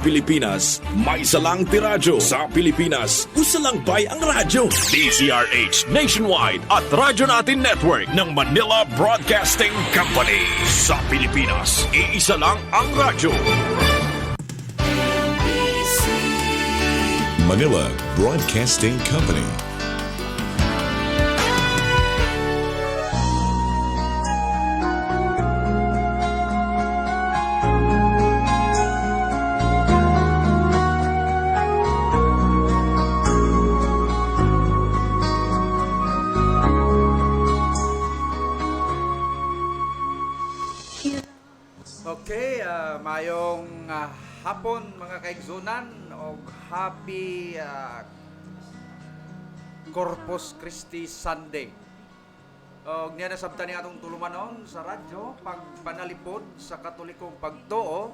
Pilipinas, may isa lang tiradyo. Sa Pilipinas, usa lang bay ang radyo. DZRH Nationwide at Radyo Natin Network ng Manila Broadcasting Company. Sa Pilipinas, iisa lang ang radyo. Manila Broadcasting Company. Okay, mayong hapon mga kaigsunan o happy Corpus Christi Sunday. Og niya nasabtan ni atong tulumanon sa radyo pagpanalipod sa Katolikong pagtuo.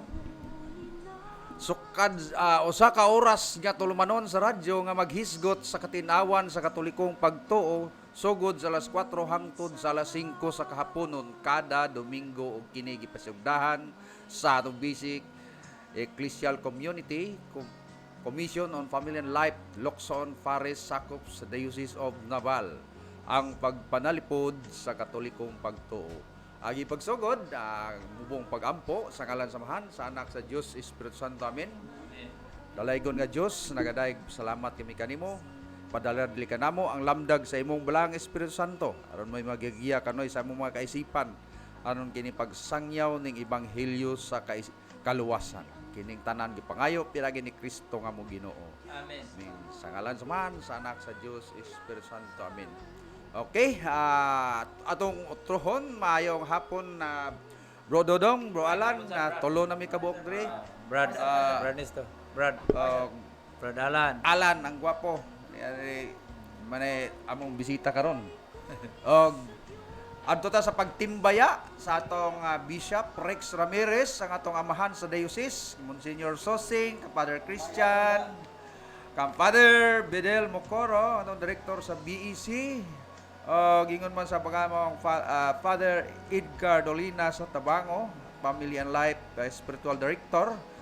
Sukad usa ka oras nga tulumanon sa radyo nga maghisgot sa katinawan sa Katolikong pagtuo sugod sa alas 4 hangtod sa alas 5 sa kahaponon kada Domingo ug kini gipasugdahan sa atong basic Ecclesial Community Commission on Family and Life, Locson, Fares, sakop sa Diocese of Naval ang pagpanalipod sa Katolikong pagtuo. Agi pagsugod, mubong pagampo sa ngalan samahan sa anak sa Dios Espiritu Santo. Amen. Dalaygon nga Dios, nagadayeg salamat kami kanimo. Padaladli ka namo ang lamdag sa imong balang Espiritu Santo aron may magigiya kanoy sa imong mga kaisipan aron kini pagsangyaw ning ebanghelyo sa kaluwasan. Kining tanan gipangayo piragi ni Kristo nga mo Ginoo. Amen. Sa ngalan samahan sa anak sa Dios Espiritu Santo. Amen. Okay, atong utrohon maayong hapon na Bro Dodong, Bro Alan, tulo na mi kabuok diri. Brad Nisto. Brad Alan. Alan ang gwapo. Mane among bisita karon. Og adto ta sa pagtimbaya sa atong Bishop Rex Ramirez, ang atong amahan sa diocese, Monsignor Sosing, Father Christian, Father Bedel Mocoro, atong director sa BEC. Gingon man sa pagamong Father Edgar Dolina sa Tabango, Family and Life Spiritual Director.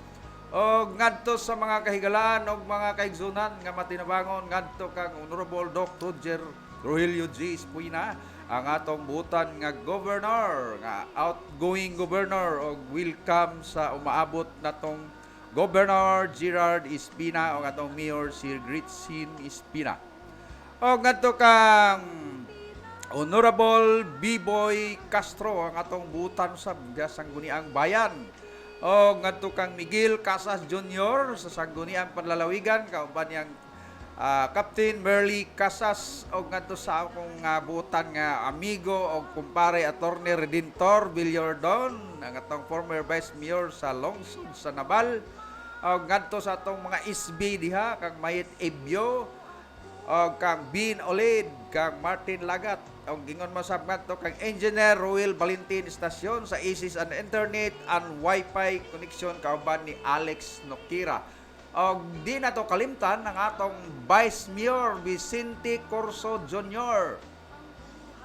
O ngadto sa mga kahigalaan o mga kaigsunan nga matinabangon ngadto kang Honorable Dr. Rogelio G. Espuina, ang atong butan nga governor, nga outgoing governor o welcome sa umaabot natong Governor Gerard Espina o atong Mayor si Gritzin Espina. O ngadto kang Honorable B-Boy Castro, ang atong butan sa Sangguniang Bayan. O ngadto kang Miguel Casas Jr. sa Sangguniang Panlalawigan, kauban niyang Captain Merly Casas, o ngadto sa akong butan nga amigo o kumpare Attorney Redentor Villardon, ang atong former Vice Mayor sa Lungsod sa Naval. O ngadto sa atong mga SB diha kang Mayet Ebyo, o kang Bean Olid, kang Martin Lagat, o gingon masab ngadto kang Engineer Roel Valentin Stasyon sa ISIS and Internet and Wi-Fi connection, kauban ni Alex Nokira. O di na to kalimtan ang atong Vice Mayor Vicente Corso Jr.,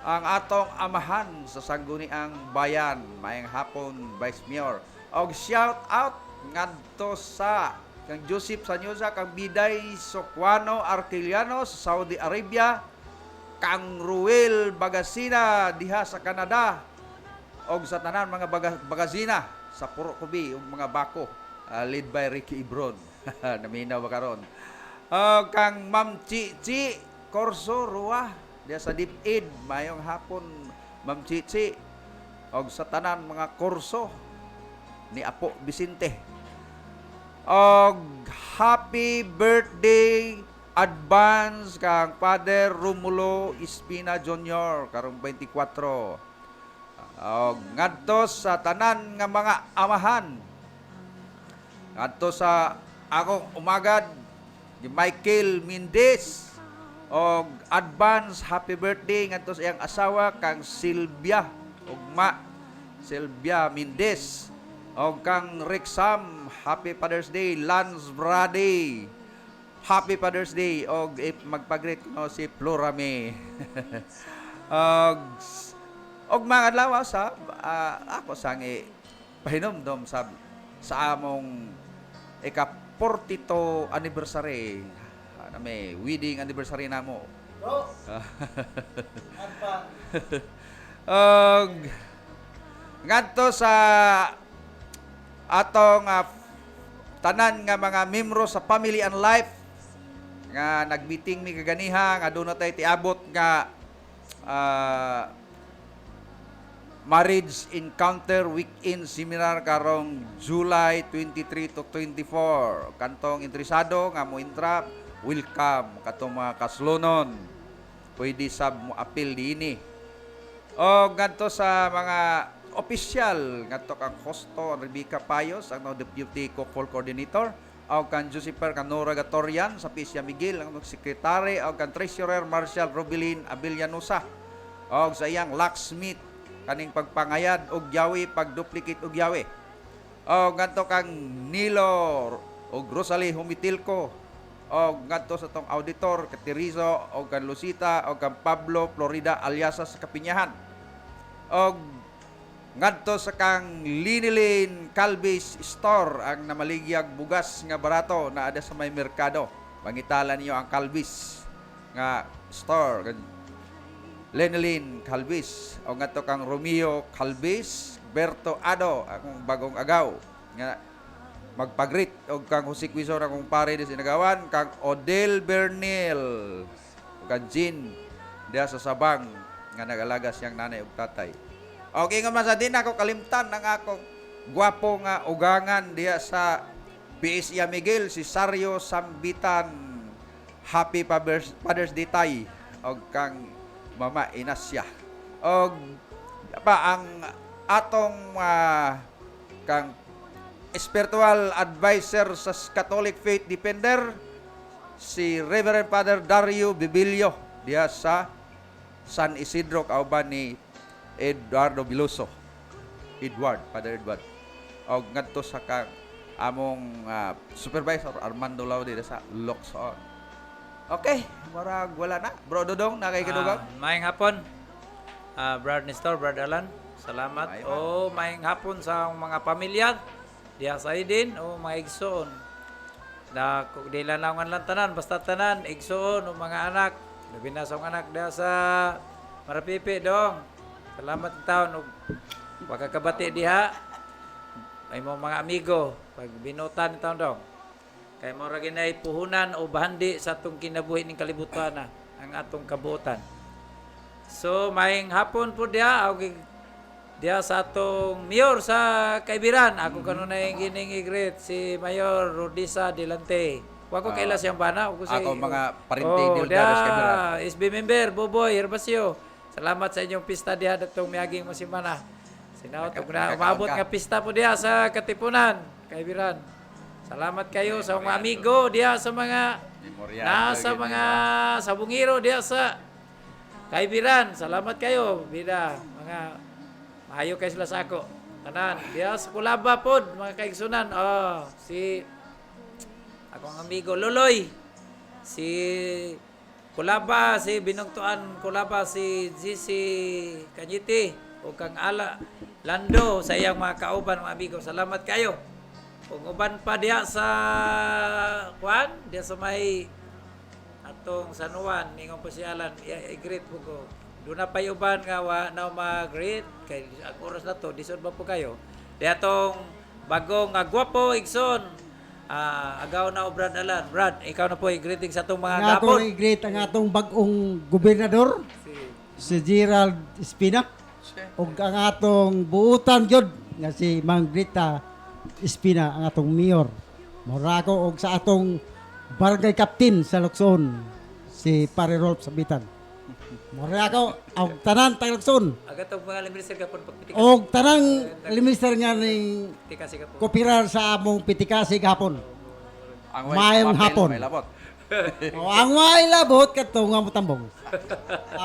ang atong amahan sa Sangguniang Bayan. Mayang hapon, Vice Mayor. O shout out ngadto sa kang Joseph Sanyosa, kang Biday Sokwano Artiliano sa Saudi Arabia, kang Ruel Bagasina diha sa Canada, og sa tanan mga Bagasina sa Puro Kubi ug mga bako, led by Ricky Ibron. Naminaw ba karon? Kang Ma'am Chichi Corso Rua diha sa DepEd, mayong hapon Ma'am Chichi, og sa tanan mga Corso ni Apo Vicente. Og happy birthday advance kang Father Romulo Espina Jr. karong 24. Og ngadto sa tanan nga mga amahan, ngadto sa akong umagad ni Michael Mendez, og advance happy birthday ngadto sa iyang asawa kang Silvia ugma Silvia Mendez. O kang Rexam, Happy Father's Day. Lance Brady, Happy Father's Day. O magpag-greet ko si Florame. Og mga adlaw sa ako sang pahinomdom sa among ika 42 anniversary. Ano may wedding anniversary namo. Bro. Og ngadto sa atong tanan nga mga membro sa Family and Life nga nagmeeting mi kaganiha nga doon natay tiabot nga marriage encounter weekend seminar karong July 23 to 24. Kantong interesado nga mo intra, welcome katong mga kaslunon. Pwede sab mo appeal dinhi. O ngadto sa mga opisyal ngadto kang Hosto Rebecca Payos ang Deputy Cookful Coordinator, o kan Josiper Canora Gatorian sa Pisya Miguel ang Secretary, o kan Treasurer Marshal Robilin Abellanosa, o sa iyang locksmith kaning pagpangayad og yawi, pagduplicate og yawi, o ngadto kang Nilo og Rosalie Humitilco, o ngadto sa tong auditor Katerizo o kan Lucita o kan Pablo Florida Aliasa sa Kapinyahan, o ngadto sa kang Linilin Calvis Store ang namaligyag bugas nga barato na ada sa may merkado. Pangitalan niyo ang Calvis nga store. Lenilin Calvis o ngadto kang Romeo Calvis, Berto Ado akong bagong agaw nga magpagrit og kang Jose Quizon akong pare di sinagawan, kang Odel Bernil o kang Jean diya sa Sabang nga nag-alaga siyang nanay ug tatay. Okay nga man sa din ako kalimtan ng akong gwapo nga ugangan diya sa PSIA Miguel, si Sario Sambitan. Happy Father's Day tay og kang Mama Inasya. Og pa ang atong kang spiritual advisor sa Catholic Faith Defender, si Reverend Father Dario Bibilio diya sa San Isidro kauban ni Eduardo Biloso. Father Edward. O ngadto sa kang among supervisor Armando Laude sa Locson. Okay, murag wala na. Bro Dodong, nakay kadugang. Maayong hapon. Brad Nestor, Brad Alan. Salamat. Maayong hapon sa mga pamilya. Diya sa idin o mga igsoon. Na di lanangan lang tanan, basta tanan, igsoon o mga anak. Labi na sa mga anak diya sa Marapipi dong. Salamat ng taon o pagkakabati diha. May mga amigo pag binutan ng taon dong. Kaya mo ra ginay puhunan o bahandi sa atong kinabuhi ning kalibutan ang atong kabuotan. So maayong hapon po diha og diya sa atong mayor sa Kaibiran. Ako kanunay gining i-greet si Mayor Rodisa Delante. Wa ko kaila siyang bana o ako mga parente Dildaros Kaibiran. SB member Boboy Herbasio. Salamat sa inyong pista diha datong miaging mo semana. Sinaot og na umabot nga pista po diha sa Katipunan, Kaibiran. Salamat kayo sa mga amigo diya sa mga nasa mga sabungiro diya sa Kaibiran. Salamat kayo, bida. Mga maayo kayo sila sa ako. Tanan, diya sa Kulaba pod, mga kaigsunan. Si akong amigo Loloy. Si Kulaba, si Binungtuan Kulaba, si GC Kanyiti o kang Ala Lando sa iyang mga kauban, mga amigo. Salamat kayo. Kung uban pa diya sa Juan, diya sa may atong San Juan, ningon pasyalan, i-greet po ko. Doon na pa yung uban nga na mag-greet, kay ang oras na to, disod ba po kayo? Diya atong bagong gwapo, Igson, agaw na o Brad Alan. Brad, ikaw na po i-greeting sa atong mga gapon. Nga i-greet ang atong bagong gobernador, si Gerald Espina. O ang atong buutan yun, nga si Mang Grita Espina, ang atong mayor. Morago og sa atong barangay captain sa Lukson, si Pare Rolf Sabitan. Morago og tanan tag Lukson. Agatong mga liminister kapon pagpitika. Og tanang liminister nga ning Pitikasi kapon. kopirar sa among pitikasi gahapon. Ang Mayong hapon. May labot. O ang may labot kadto nga motambong.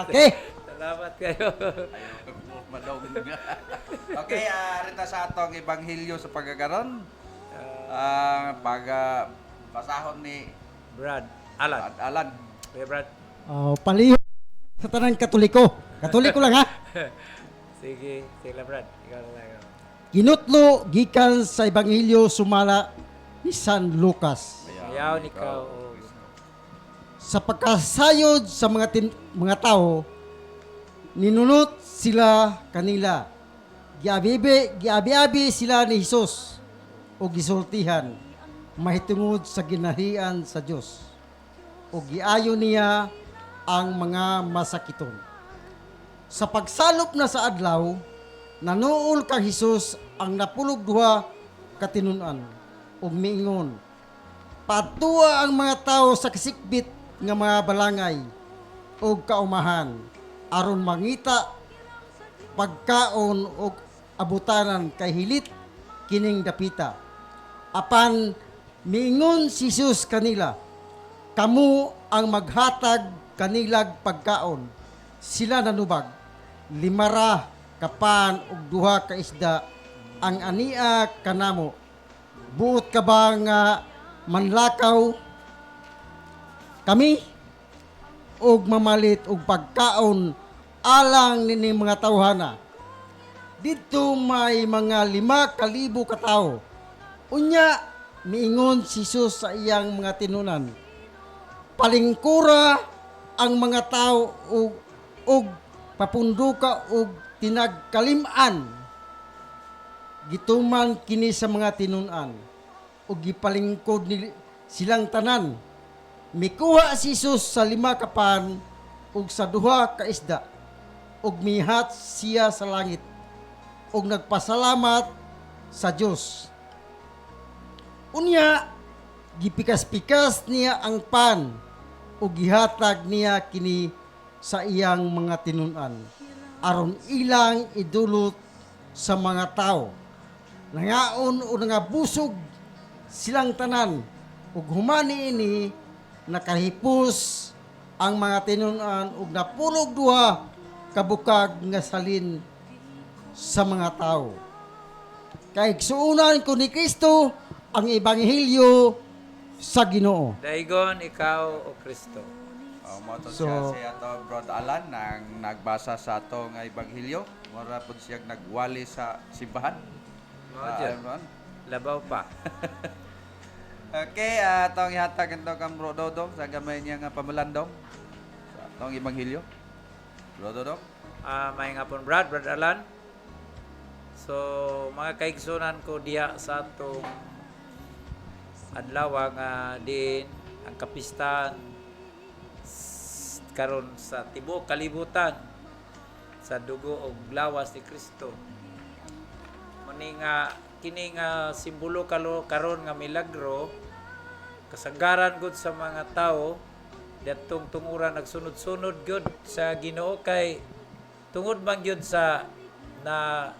Okay. Salamat kayo. Madong. Okay, rita sa atong ebanghelyo sa pagkakaron. Pasahon ni Brad Alan. Alan. Okay, Brad. Paliho sa tanang Katoliko. Katoliko lang ha. Sige, sila Brad. Ikaw na lang. Ginutlo gikan sa ebanghelyo sumala ni San Lucas. Ayaw ikaw. Sa pagkasayod sa mga tao, ninunot sila kanila. Giabi-abi sila ni Hesus o gisultihan mahitungod sa ginaharian sa Dios. O giayo niya ang mga masakiton. Sa pagsalop na sa adlaw, nanuol kang Hesus ang napulog duha katinunan ug miingon, patuwa ang mga tao sa kasikbit nga mga balangay ug kaumahan aron mangita pagkaon ug abutanan kay hilit kining dapita. Apan miingon si Jesus kanila, kamu ang maghatag kanilag pagkaon. Sila nanubag, 5 kapan ug 2 ka isda ang ania kanamo. Buot ka ba nga manlakaw kami og mamalit og pagkaon alang nini mga tawhana. Dito may mga 5,000 ka tawo. Unya miingon si Jesus sa iyang mga tinunan, palingkura ang mga tao og papunduka og tinagkaliman. Gituman kini sa mga tinunan og gipalingkod ni silang tanan. Mikuha si Jesus sa 5 kapan ug sa 2 ka isda ug mihat siya sa langit ug nagpasalamat sa Dios. Unya gipikas-pikas niya ang pan ug gihatag niya kini sa iyang mga tinunan aron ilang idulot sa mga tao. Nangaon o nangabusog silang tanan ug humani ini nakahipos ang mga tinunan ug napulog 2 kabukag nga salin sa mga tao. Kay igsuunan ko ni Kristo ang ebanghelyo sa Ginoo. Daigon ikaw o Kristo. Moto So- siya si ato Brother Alan nang nagbasa sa ato nga ebanghelyo. Mura po siya nagwali sa simbahan. Ron. Labaw pa. Okay, atong ihatag ito kang Bro Dodong sa gamay niya nga pamalandong sa atong ebanghelyo. Bro Dodong. May nga pon Brad Alan. So, mga kaigsunan ko diya sa atong adlaw nga din ang kapistahan karon sa tibuok kalibutan sa dugo og lawas ni Kristo. Muni nga kini nga simbolo karon nga milagro kasagaran gud sa mga tao datong tunguran nagsunod-sunod gyud sa Ginoo kay tungod man gyud sa na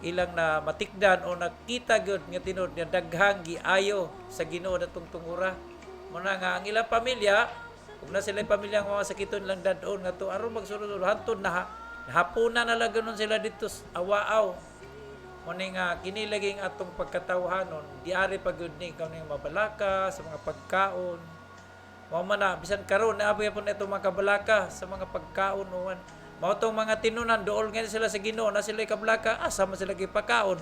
ilang na matikdan o nakita gyud nga tinud nga daghang giayo sa Ginoo datong tungura. Muna nga ang ilang pamilya ug na sila pamilya nga mga sakiton lang dadon nga to aron magsunod hantod na hapunan na lang ganon sila dito awaaw. Muna nga kini laging atong pagkatawhanon diari pag gyud ni kami mabalaka sa mga pagkaon. Mao man na bisan karon naabay pud ito mga kabalaka sa mga pagkaon uwan. Mao tong mga tinunan dool nga sila sa Ginoo na sila kabalaka asa man sila gipakaon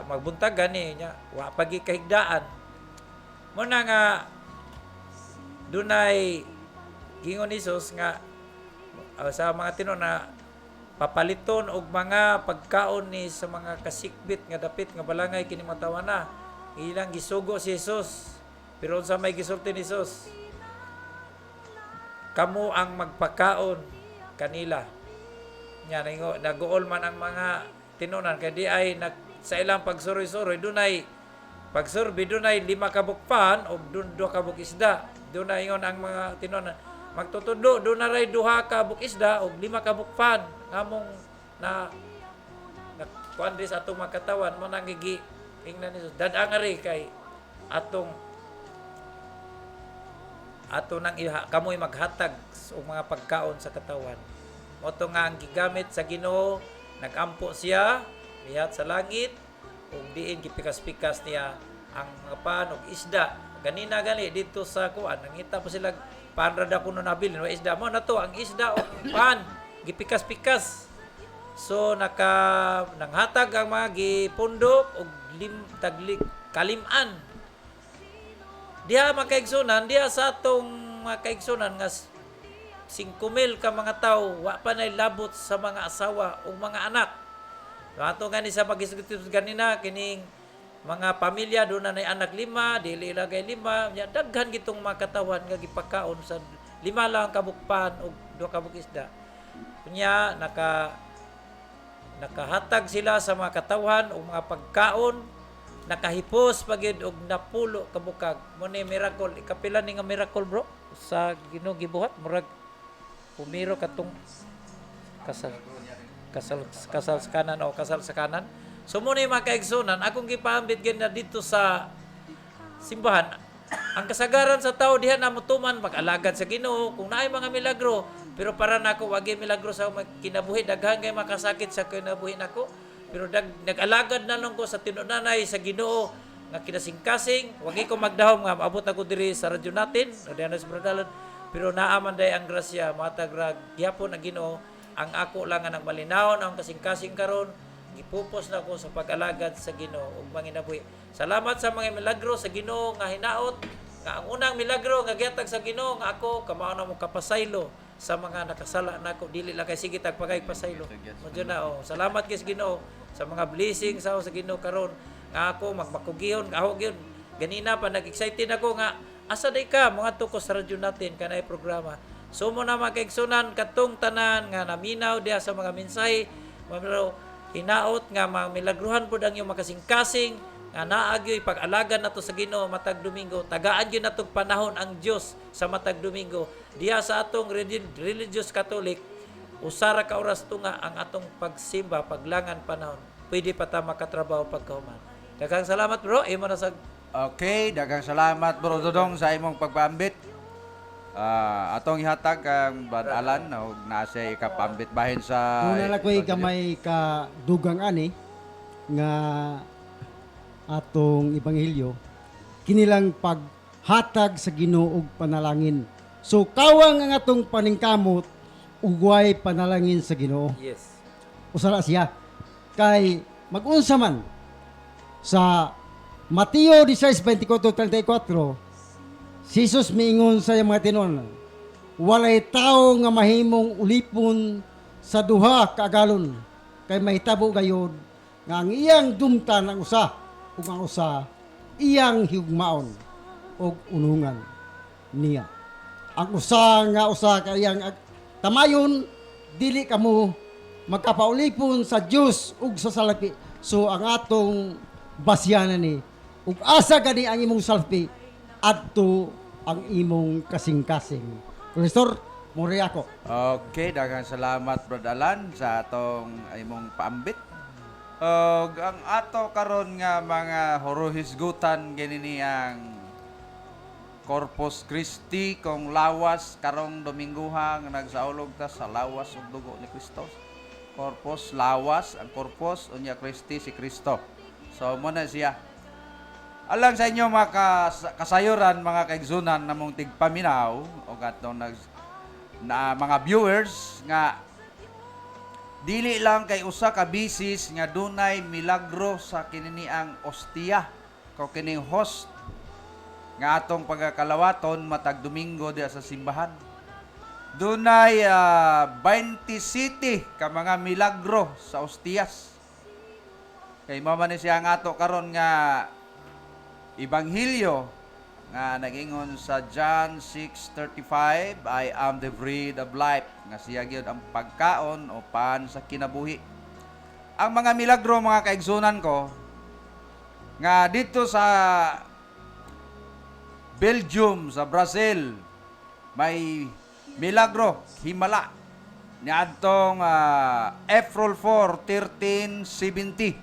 magbuntag gani nya wa pagi kahigdaan. Muna nga dunay gingon ni Jesus nga sa mga tinunan na papaliton og mga pagkaon ni sa mga kasikbit nga dapit nga balangay kini matawa na ilang gisugo si Jesus pero sa may gisulti ni Jesus kamo ang magpakaon kanila nya naguol man ang mga tinunan kay di ay sa ilang pagsuroy-suroy dunay pagsurbi dunay 5 kabukpan og 2 kabuk isda dunay ingon ang mga tinunan magtutudo do na ray 2 ka bukisda og 5 ka bukpan ngamong na kuan sa atong makatawan mo nang gigi ingnan ni dadang ari kay atong ato nang kamoy maghatag og mga pagkaon sa katawan mo to nga ang gigamit sa Ginoo nagampo siya nihat sa langit ug diin gipikas-pikas niya ang mga pan ug isda ganina gani dito sa kuan nangita pa sila panrada kuno nabilin wa isda mo na to ang isda o pan gipikas-pikas so nanghatag ang mga gipundok og taglik Kaliman. Diha makaigsunan, diha sa atong makaigsunan nga 5,000 ka mga tao wa pa nay labot sa mga asawa o mga anak. Ato gani sa pag-isip ganina kining mga pamilya do na nay anak 5, dili lagay 5, nya daghan gitong mga katawan nga gipakaon sa 5 lang kabukpan og 2 ka bukisda. Kunya nakahatag sila sa mga katawan o mga pagkaon, nakahipos pagid og napulo ka bukag. Mo ni miracle, ikapila ni nga miracle bro sa Ginoo gibuhat murag pumiro katong kasal sa kanan o kasal sa kanan. So mo ni mga kaigsunan, akong gipaambit gid na dito sa simbahan. Ang kasagaran sa tao diha na mutuman mag-alagad sa Ginoo kung naay mga milagro, pero para nako wagi milagro sa kinabuhi, daghan kay makasakit sa kinabuhi nako, pero nag-alagad na lang ko sa tinunanay sa Ginoo nga kinasingkasing, wagi ko magdahom nga maabot ako diri sa radyo natin o diyan sa Bradalan, pero naaman day ang grasya matag gyapon ang Ginoo. Ang ako lang nga nagmalinaw ang kasingkasing karon, gipupos na ko sa pag-alagad sa Ginoo ug manginabuhi. Salamat sa mga milagro sa Ginoo nga hinaot, nga ang unang milagro nga gihatag sa Ginoo nga ako kamao na mo kapasaylo sa mga nakasala nako, dili lang kay sige tagpagay pasaylo. Modyo na salamat kay sa Ginoo sa mga blessings sa Ginoo karon nga ako magmakugihon ako gyud. Ganina pa nag-excited ako nga asa day ka mga tukos sa radyo natin kanay programa. So mo na makaigsunan katong tanan nga naminaw diha sa mga mensahe, mga hinaot nga mga milagruhan pud ang iyong makasing-kasing nga naagyoy pag-alagad nato sa Ginoo matag Domingo. Tagaan gyud natong panahon ang Dios sa matag Domingo. Diha sa atong religious Catholic, usara ka oras tunga ang atong pagsimba paglangan panahon. Pwede pa ta makatrabaho pagkahuman. Daghang salamat bro, imo na sa Okay, daghang salamat Bro Dodong sa imong pagpaambit. Atong ihatag ang Brad Alan na nasa ikapambit bahin sa Muna lang ko'y kamay ka dugang ani nga atong ebanghelyo kinilang paghatag sa Ginoo og panalangin. So kawang ang atong paningkamot ugway panalangin sa Ginoo. yes. Usara siya kay mag-unsa man sa Mateo 16:24-34 si Jesus miingon sa iyang mga tinunan, walay tao nga mahimong ulipon sa duha ka agalon, kay mahitabo gayud nga ang iyang dumtan ang usa ug ang usa iyang higmaon og unungan niya. Ang usa ka iyang tamayon, dili kamo magkapaulipon sa Dios ug sa salapi. So ang atong basyanan ni ug asa gani ang imong salapi adto ang imong kasing-kasing. Pastor, muri ako. Okay, daghang salamat Brad Alan sa atong imong paambit. Ang ato karon nga mga huruhisgutan ganini ang Corpus Christi kung lawas karong Dominguha nga nagsaulog ta sa lawas ug dugo ni Kristo. Corpus lawas, ang corpus unya Christi si Kristo. So mo na siya. Alang sa inyo mga kasayuran, mga kaigsunan namong tigpaminaw o katong mga viewers nga dili lang kay usa ka bisis nga dunay milagro sa kinini ang ostiya o kining host nga atong pagkakalawaton matag Domingo diya sa simbahan. Dunay 27 ka mga milagro sa ostiyas. Kay mao man siya ang ato karon nga Ebanghelyo nga nagingon sa John 6:35, I am the bread of life, nga siya gyud ang pagkaon o pan sa kinabuhi. Ang mga milagro mga kaigsunan ko nga dito sa Belgium, sa Brazil, may milagro himala niadtong April 4, 1370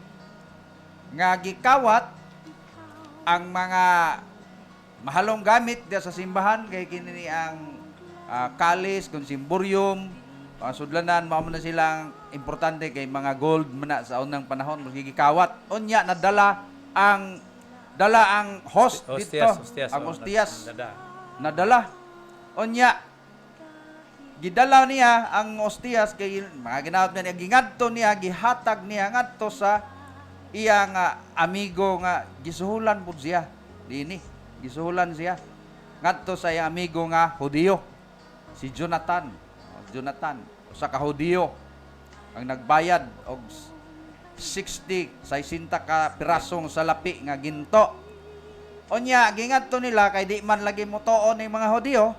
nga gikawat ang mga mahalong gamit diya sa simbahan kay kini ang kalis, konsimborium, sudlanan, mao na silang importante kay mga gold man sa unang panahon magigikawat. Unya nadala ang host dito, ang ostias. Nadala. Unya gidala niya ang ostias kay mga ginawat niya gingadto niya gihatag niya ngadto sa iya nga amigo nga gisuhulan pud siya dinhi, gisuhulan siya ngadto sa iyang amigo nga Hudiyo, si Jonathan. Usa ka Hudiyo ang nagbayad og 60 ka pirasong salapi nga ginto. Unya gingadto nila kay di man lagi motuon ng mga Hudiyo,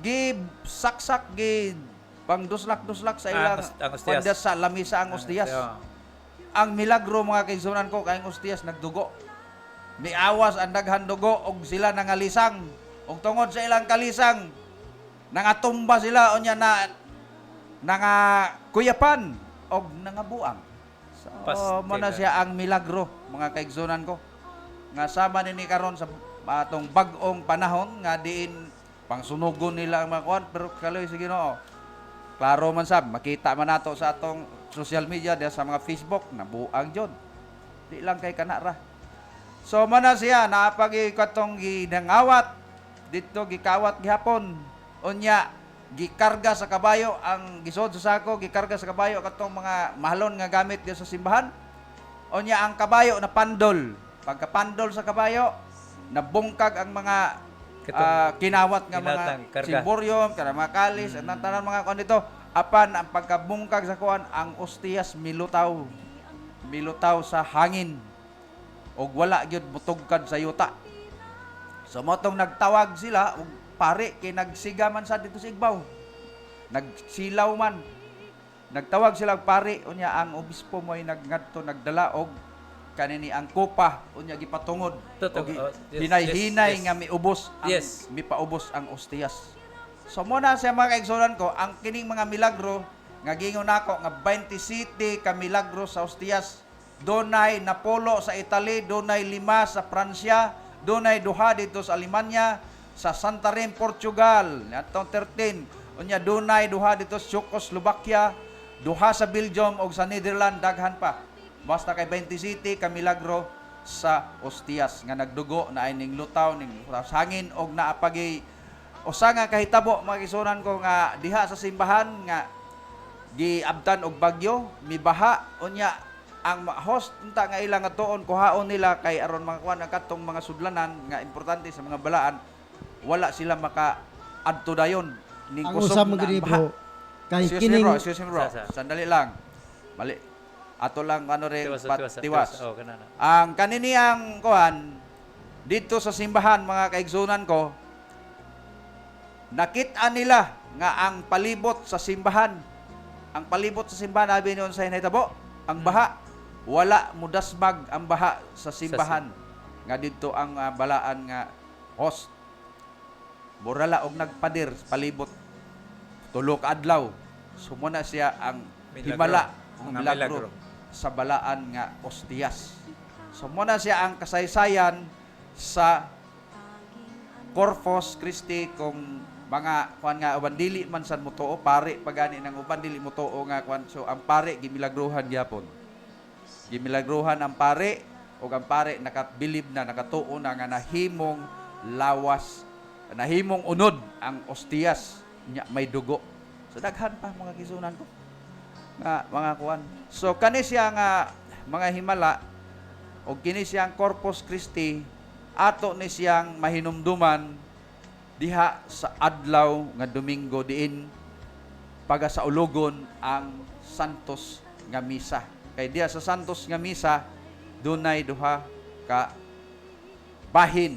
gi saksak gi pangduslak-duslak sa ilang ang ostias. pandas sa lamisa ang ostias. Ang milagro mga kaigsunan ko kay ang ostias nagdugo. Miawas ang daghan dugo og sila nangalisang. Og tungod sa ilang kalisang nangatumba sila unya na kuyapan og nangabuang. So mo na siya ang milagro mga kaigsunan ko. Nga sama nini karon sa atong bag-ong panahon nga diin pangsunugon nila ang mga kuan pero kaloy sa Ginoo. Klaro man sab makita man nato sa atong social media diya sa mga Facebook na buang jud. Di lang kay kanara. So mana siya naapagi katong ginangawat dito gikawat gihapon. Unya gikarga sa kabayo ang gisod sa sako, gikarga sa kabayo katong mga mahalon nga gamit diya sa simbahan. Unya ang kabayo na pandol. Pagka pandol sa kabayo, nabungkag ang mga kinawat nga mga simboryom, karamakalis, at tanan mga kuan dito. Apan ang pagkabungkag sa kuan, ang ostias milutaw sa hangin. Og wala gyud butugkad sa yuta. So motong nagtawag sila og pare kay nagsiga man sa dito sa igbaw. Nagsilaw man. Nagtawag sila og pare unya ang obispo mo'y nagngadto nagdala og kanini ang kopa unya gipatungod og hinay-hinay nga miubos ang mipaubos ang ostias. So mo na siya mga kaigsunan ko ang kining mga milagro nga gingon nako nga 27 ka milagro sa ostias. Dunay Napolo sa Italy, dunay 5 sa Pransya, dunay 2 dito sa Alemanya, sa Santarém, Portugal, atong 13. Unya dunay 2 dito sa Czechoslovakia, 2 sa Belgium ug sa Netherlands, daghan pa. Basta kay 27 ka milagro sa ostias nga nagdugo na ay ning lutaw ning hangin og naapagi usa nga kahitabo mga kisunan ko nga diha sa simbahan nga giabtan og bagyo, mibaha unya ang host unta nga ilang atuon kuhaon nila kay aron mga kuan ang katong mga sudlanan nga importante sa mga balaan wala sila maka adto dayon ning kusog ang usab bro kay kining sandali lang mali ato lang ano rin tiwas. Oh, kanana. Ang kanini ang kuhan dito sa simbahan mga kaigsunan ko nakita nila nga ang palibot sa simbahan abi niyon sa hinahitabo ang baha wala mudasbag ang baha sa simbahan nga dito ang balaan nga host burala og nagpadir palibot tulo ka adlaw sumuna siya ang himala ang milagro sa balaan nga ostias. So muna siya ang kasaysayan sa Corpus Christi kung mga kuan nga uban dili man sad motoo pare pagani nang uban dili motoo nga kuan so ang pare gimilagruhan gyapon. Gimilagruhan ang pare ug ang pare nakabilib na nakatuo na nga nahimong lawas, nahimong unod ang ostias nya may dugo. So daghan pa mga kisunan ko. Nga mga kuan. So kani siya nga mga himala o kini siyang Corpus Christi ato ni siyang mahinumduman diha sa adlaw nga Domingo diin paga sa ulogon ang Santos nga misa. Kay diha sa Santos nga misa dunay 2 ka bahin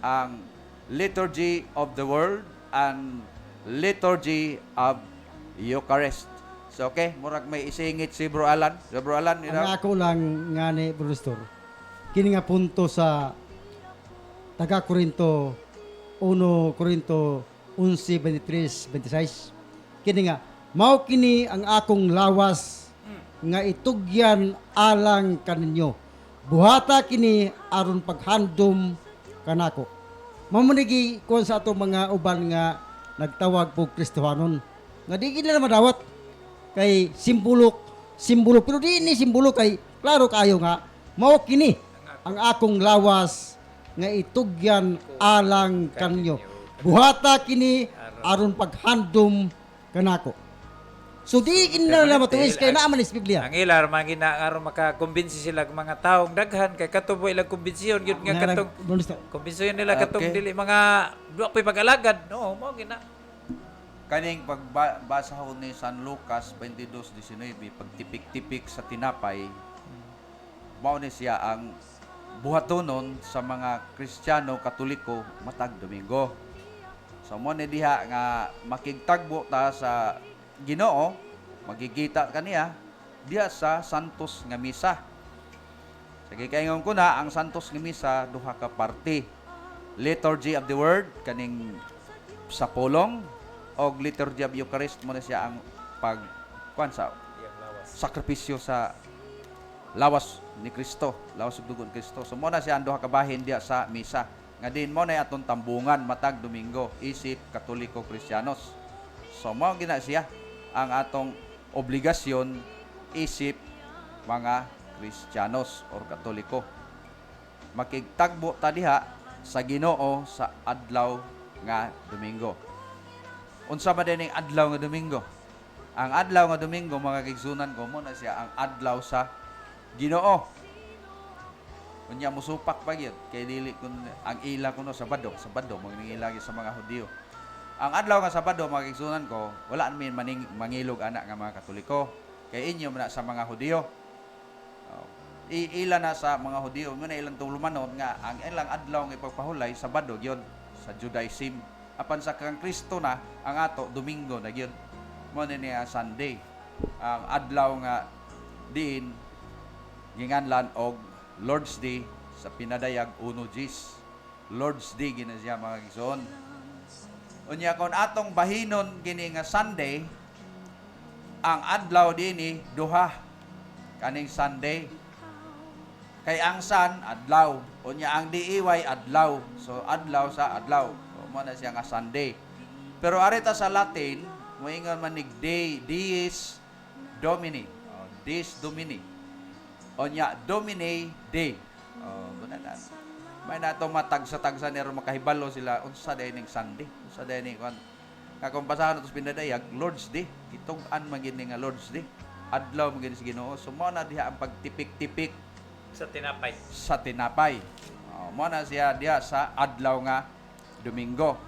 ang Liturgy of the Word and Liturgy of Eucharist. So okay, murag may isingit si Bro Alan. So Bro Alan, ang ako lang nga ni Brustor. Kini nga punto sa taga Corinto 1 Corinto 11:23-26. Kini nga mao kini ang akong lawas nga itugyan alang kaninyo. Buhata kini aron paghandom kanako. Mamunigi kon sa ato mga uban nga nagtawag po Kristohanon. Nga di nila madawat kay simbolo pero di ni simbolo kay klaro kayo nga mao kini ang akong lawas nga itugyan alang kanyo buhata kini aron paghandom kanako. So di na matuwis kay naaman is Biblia. Ang ilar mangina aron makakumbinsi sila mga taong daghan kay katubo ilang kumbensyon gyud nga katong kumbensyon nila katong Okay. dili mga duwa ko'y pag-alagad. No, mo gina. Kaning pagbasa ho ni San Lucas 22:19, pagtipik-tipik sa tinapay, mao ni siya ang buhatonon sa mga Kristiyano Katoliko matag Domingo. So mo ni diha nga makigtagbo ta sa Ginoo, magigita kaniya diha sa Santos nga Misa. Sige kaingon ko na ang Santos nga Misa duha ka parte. Liturgy of the Word kaning sa pulong og Liturgy of Eucharist mo na siya ang pagkuan sa sakripisyo sa lawas ni Kristo, lawas ug dugo ni Kristo. So mo na siya ang duha ka bahin diha sa misa. Nga din mo na atong tambungan matag Domingo isip Katoliko Kristiyanos. So mo gina siya ang atong obligasyon isip mga Kristiyanos or Katoliko. Makigtagbo ta diha sa Ginoo sa adlaw nga Domingo. Unsa ba din ang adlaw nga Domingo? Ang adlaw nga Domingo mga kaigsunan ko mo na siya ang adlaw sa Ginoo. Unya musupak pa gyud kay dili kun ang ila kuno Sabado magingilagi sa mga Hudiyo. Ang adlaw nga Sabado mga kaigsunan ko, wala man mangilog anak nga mga Katoliko. Kay inyo man sa mga Hudiyo. Ila na sa mga Hudiyo, mo na ilang tulumanon nga ang ilang adlaw nga ipagpahulay Sabado gyud sa Judaism. Apan sa kang Kristo na ang ato Domingo na gyud. Mo ni niya Sunday. Ang adlaw nga diin ginganlan og Lord's Day sa pinadayag 1 Gis. Lord's Day gina siya mga kigsoon. Unya kon atong bahinon kini nga Sunday, ang adlaw dinhi duha kaning Sunday. Kay ang sun adlaw, unya ang diiway adlaw. So adlaw sa adlaw. So mo na siya nga Sunday. Pero arita sa Latin, moingon man nig day, dies Domini. Dies Domini. Unya Domini Day. Gunanan. May nato matagsa-tagsa nero makahibalo sila unsa day ning Sunday. Unsa day ning kon kung basahan nato sa pinadayag Lord's Day. Kitug-an man gid nga Lord's Day. Adlaw man gid sa Ginoo. So mo na diha ang pagtipik-tipik sa tinapay. Mo na siya diha sa adlaw nga Domingo.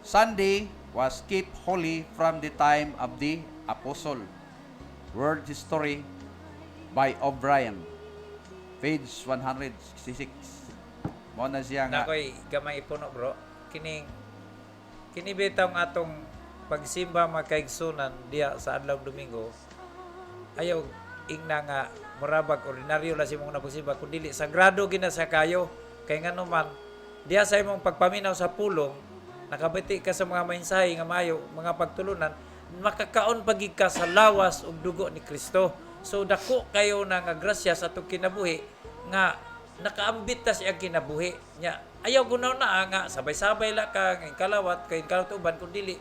Sunday was kept holy from the time of the apostle. World History by O'Brien. Page 166. Mo na siya nga Nakoy gamay ipuno bro. Kini bitaw nga atong pagsimba makaigsunan diha sa adlaw Domingo. Ayaw ingna nga murabag ordinaryo la si mong napagsimba kun dili sagrado gina sa kayo. Kay ngano man diha sa imong pagpaminaw sa pulong nakabati ka sa mga mensahe nga maayo, mga pagtulunan, makakaon pagig ka sa lawas ug dugo ni Kristo. So dako kayo na nga grasya sa atong kinabuhi nga nakaambit ta siya kinabuhi nya. Ayaw gunaw na nga sabay-sabay la ka ng kalawat kay kalawat uban kun dili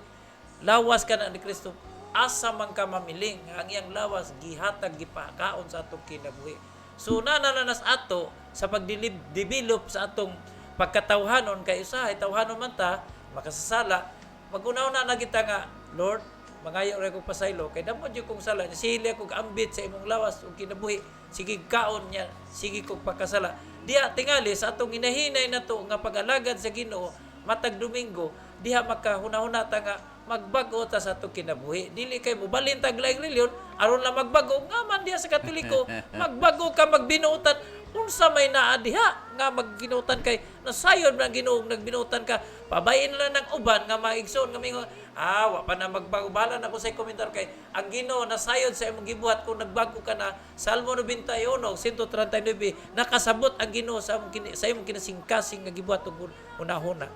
lawas ka na ni Kristo. Asa man ka mamiling ang iyang lawas gihatag gipakaon sa atong kinabuhi. So nanananas ato sa pagdevelop sa atong pagkatawhanon kay usahay tawhanon man ta makasasala magunaw na kita nga Lord mangayo ra kog pasaylo kay damo jud kong sala sila kog ambit sa imong lawas ug kinabuhi sige kaon niya sige kog pagkasala diha tingali sa atong hinahinay nato nga pag-alagad sa Ginoo matag Domingo diha makahunahuna ta nga magbago ta sa atong kinabuhi dili kay mo balintag laing reliyon aron lang magbago nga man diha sa Katoliko magbago ka magbinuotan unsa may naa diha nga magginuotan kay nasayon na Ginoo nagbinuotan ka pabayin lang ng uban nga maigsoon nga mingon wa pa na magbago bala na ko sa komentar kay ang Ginoo nasayon sa imong gibuhat kung nagbago ka na Salmo 91 139 nakasabot ang Ginoo sa imong kinasingkasing nga gibuhat ug una-una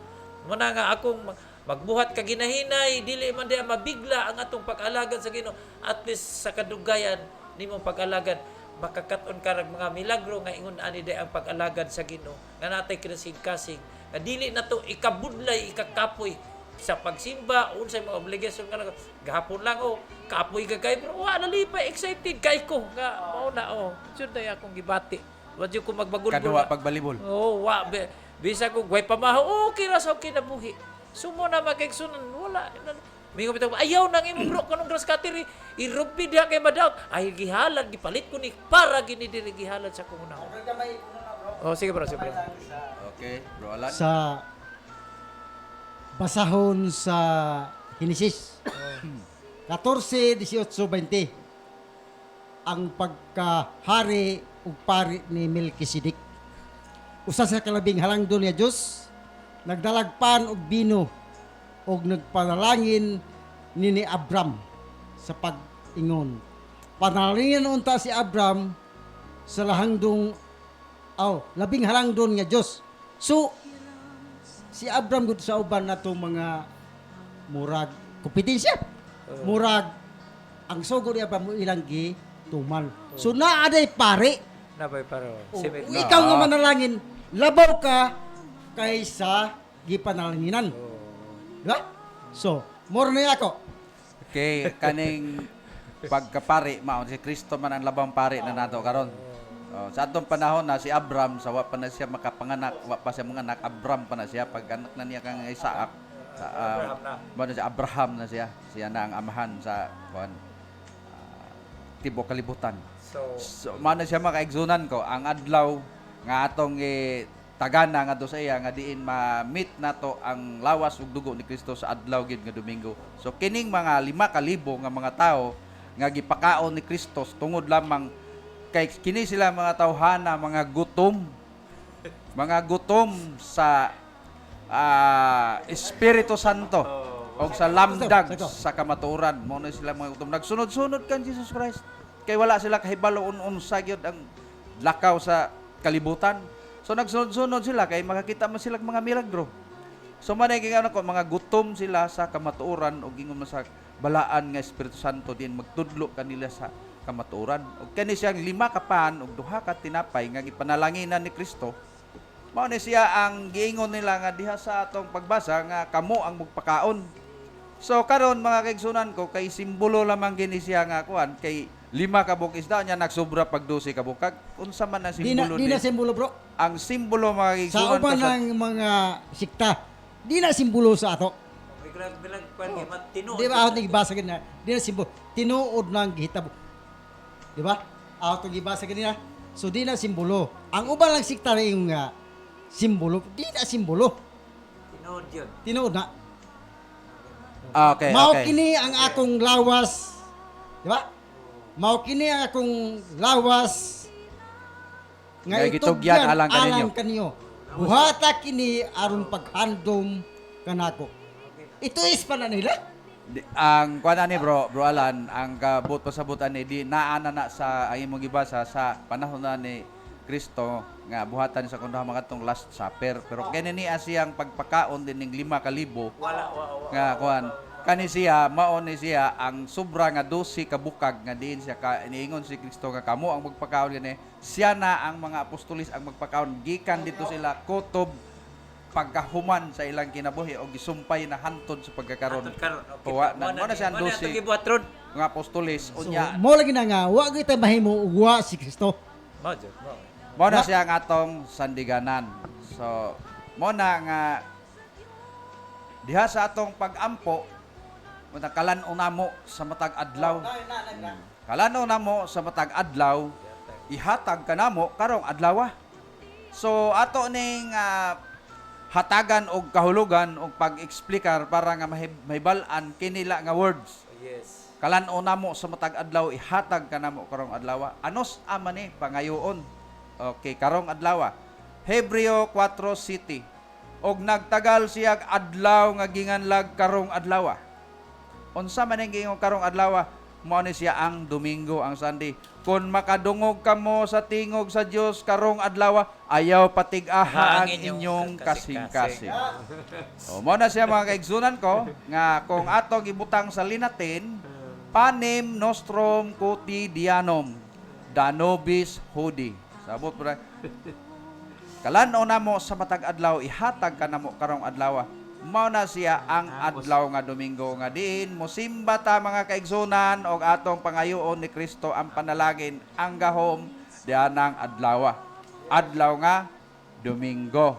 muna nga akong magbuhat ka ginahinay dili man diha mabigla ang atong pag-alagad sa Ginoo at least sa kadugayan nimo pag-alagad makakaton ka rag mga milagro nga ingon ani day ang pag-alagad sa Ginoo nga natay kinasingkasing nga dili nato ikabudlay ikakapoy sa pagsimba unsay mga obligasyon nga gahapon lang kapoy ka kay pero wala lipay excited kay ko nga mao na sud day akong gibati wa jud ko magbagul kaduwa pagbalibol. Bisa ko way pamahaw okay ra sa kinabuhi sumo na makigsunan wala Mingo bitaw ayaw nang imo bro kanong grass cutter irubi diha kay madaot. Ay gihalad gipalit ko ni para gini diri gihalad sa kunahon. Oh sige bro, sige bro. Okay, Bro Alan. Sa basahon sa Genesis 14:18-20 ang pagkahari ug pari ni Melkisedek. Usa sa kalabing halangdon niya Dios nagdalagpan og bino og nagpanalangin ni Abram sa pag-ingon. Panalangin unta si Abram sa labing halangdon nga Dios. So si Abram gud sa uban nato mga murag kompetensya. Murag ang sugo ni Abram ilang tuman. So naaday pare. Nabay paro. Ikaw nga manalangin, labaw ka kaysa gipanalanginan. Diba? So, more na ako. Okay, kaning pagkapari mao si Kristo man ang labang pari na nato karon. Sa atong panahon na si Abram sa wa pa na siya makapanganak, wa pa siya manganak, Abram pa na siya pag anak na niya kang Isaac. Si Abraham na siya. Siya na ang amahan sa tibok kalibutan. So mao na siya makaigsunan ko ang adlaw nga atong tagana nga do sa iya nga diin ma-meet nato ang lawas ug dugo ni Kristo sa adlaw gid nga Domingo. So kining mga 5,000 nga mga tawo nga gipakaon ni Kristo tungod lamang kay kini sila mga tawhana mga gutom sa Espiritu Santo o sa lamdag sa kamatuoran. Mo na sila mga gutom nagsunod-sunod kan Jesus Christ kay wala sila kahibalo unsa gyud ang lakaw sa kalibutan. So nagsunod-sunod sila kay makakita man sila mga milagro. So manay kay ko mga gutom sila sa kamatuoran ug ingon man sa balaan nga Espiritu Santo din magtudlo kanila sa kamatuoran. Ug kani siyang 5 kapan ug 2 ka tinapay nga gipanalanginan ni Kristo. Mao ni siya ang giingon nila nga diha sa atong pagbasa nga kamo ang magpakaon. So karon mga kaigsunan ko kay simbolo lamang gini siya nga kuan kay 5 ka buok isda nya nagsobra pag 12 ka bukag. Unsa man ang simbolo Di na simbolo bro. ang simbolo mga kaigsunan Sa uban ng mga sikta, di na simbolo sa ato. Di ba ako nagibasa ganina? Di na simbolo. Tinuod ng gihitabo. Di ba? Ako nagibasa ganina. So di na simbolo. Ang uban lang sikta na yung simbolo. Di na simbolo. Tinood yun. Tinuod na. Okay, Mao okay. kini ang akong lawas. Di ba? Mao kini ang akong lawas nga Nga gitugyan alang kaninyo. Buhata kini aron paghandom kanako. Ito is pa na nila. Ang kuan ani bro Alan, ang kabut pasabutan ni di naana na sa ang imong gibasa sa panahon na ni Kristo nga buhatan sa kundahan makatong last supper pero kani ni asiyang pagpakaon din ning 5,000 nga kuan kani siya mao ni siya ang sobra nga 12 ka bukag nga diin siya iniingon si Kristo nga kamo ang magpakaon gani siya na ang mga apostolis ang magpakaon gikan dito sila kutob pagkahuman sa ilang kinabuhi o gisumpay na hantod sa pagkakaron wa na siya ang 12 nga apostolis So, unya mo lagi na nga wa gyud tay mahimo ugwa si Kristo. mo na siya ang atong sandiganan. So, mo na nga diha sa atong pag-ampo, kalan-o namo sa matag adlaw. Kalan-o namo sa matag adlaw, ihatag kanamo karong adlaw. So, ato ning hatagan og kahulugan og pag-eksplikar para nga mahibal-an kinila nga words. Yes. Kalan-o namo sa matag adlaw, ihatag kanamo karong adlaw. Anos ama ni pangayoon. Okay, karong adlaw. Hebreo 4:7. Og nagtagal siya adlaw nga ginganlag karong adlaw. Unsa man ang giingon karong adlaw? Mao ni siya ang Domingo, ang Sunday. Kung makadungog kamo sa tingog sa Dios karong adlaw, ayaw patig-aha ang inyong kasing-kasing. Mao na siya mga kaigsunan ko nga kung atong ibutang sa linatin, panem nostrum quotidianum danobis hodie. Sabot po na. Kalan-o namo sa matag adlaw, ihatag ka namo karong adlaw. Mao na siya ang adlaw nga Domingo nga diin mosimba ta mga kaigsunan og atong pangayoon ni Kristo ang panalangin ang gahom dianang adlaw. Adlaw nga Domingo.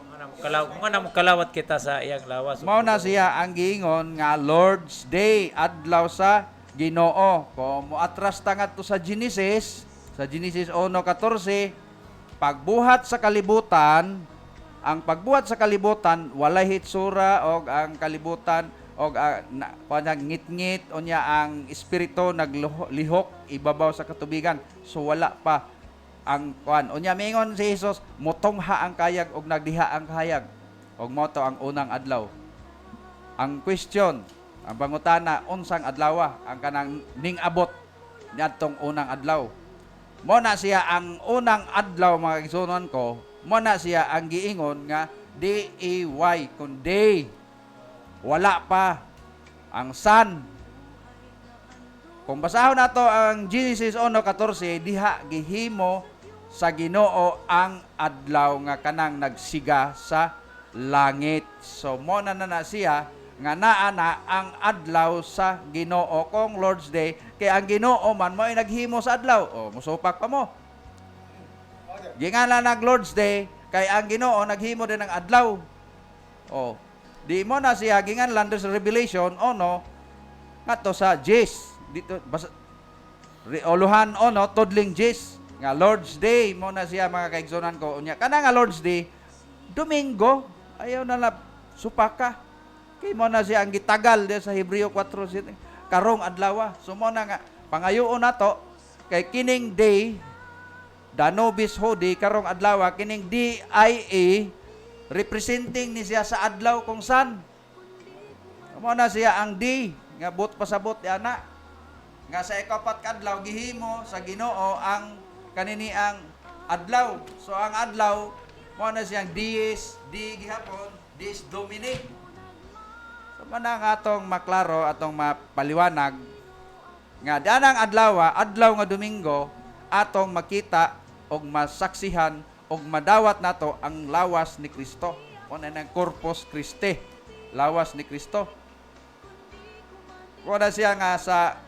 Mo na kalawat kita sa iyang lawas. Mao na siya ang giingon nga Lord's Day, adlaw sa Ginoo. Kung moatras ta ngadto sa Genesis 1:14, pagbuhat sa kalibutan, ang pagbuhat sa kalibutan walay hitsura og ang kalibutan og ngit-ngit unya ang espiritu naglihok ibabaw sa katubigan. So wala pa ang kuan. Unya mingon si Jesus, motongha ang kayag og nagdiha ang kayag. Og mao to ang unang adlaw. Ang question, ang pangutana, unsang adlaw ang kanang ning-abot niadtong unang adlaw. Mo na siya ang unang adlaw, mga igsunon ko, mo na siya ang giingon nga D-A-Y, kun day. Wala pa ang sun. Kung basahon nato ang Genesis 1:14, diha gihimo sa Ginoo ang adlaw nga kanang nagsiga sa langit. So mo na siya nga naa na ang adlaw sa Ginoo kung Lord's Day, kay ang Ginoo man mo ay naghimo sa adlaw. O musupak pa mo. Gingala nag Lord's Day kay ang Ginoo naghimo din ng adlaw. O di mo na siya ginganlan sa Revelation ngadto sa Jes dito basta Oluhan tudling Jes nga Lord's Day mo na siya, mga kaigsunan ko unya kana nga Lord's Day Domingo, ayaw na supaka kay mo na siya ang gitagal sa Hebreo 4:7 karong adlaw. So mo na nga pangayoon nato kay kining day Danobis Hodi karong adlaw, kining DIA representing ni siya sa adlaw kung san. Mo na siya ang D nga but pasabot ana nga sa ikapat ka adlaw gihimo sa Ginoo ang kanini ang adlaw. So ang adlaw mo na siyang Dies di gihapon Dies Domini. So man nga atong maklaro atong mapaliwanag nga danang adlaw nga Domingo atong makita og masaksihan og madawat nato ang lawas ni Kristo. Una nang Corpus Christi, lawas ni Kristo. Wala siya nga sa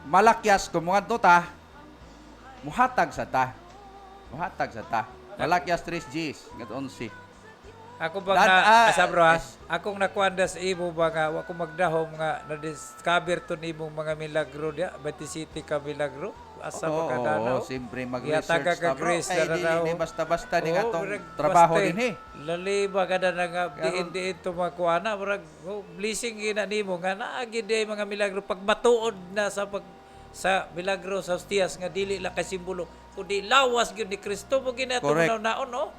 Malakyas kumungadto ta, muhatag sa ta. Malakyas 3:10 ngadto 11. Ako ba nga bro yes. akong nakuanda sa imo ba nga wa ko magdahom nga na-discover to nimong mga milagro dia, Bati City ka milagro. Asa ba ka danaw? Siyempre mag-research Yataga ka ta bro. Grace Kay na di basta-basta ni atong trabaho din Lali ba ka na nga diin to makuana murag blessing gina nimo nga naagi di mga milagro pag matuod na sa milagro sa hostias nga dili la kay simbolo kundi lawas gyud ni Kristo mo ginato naon no.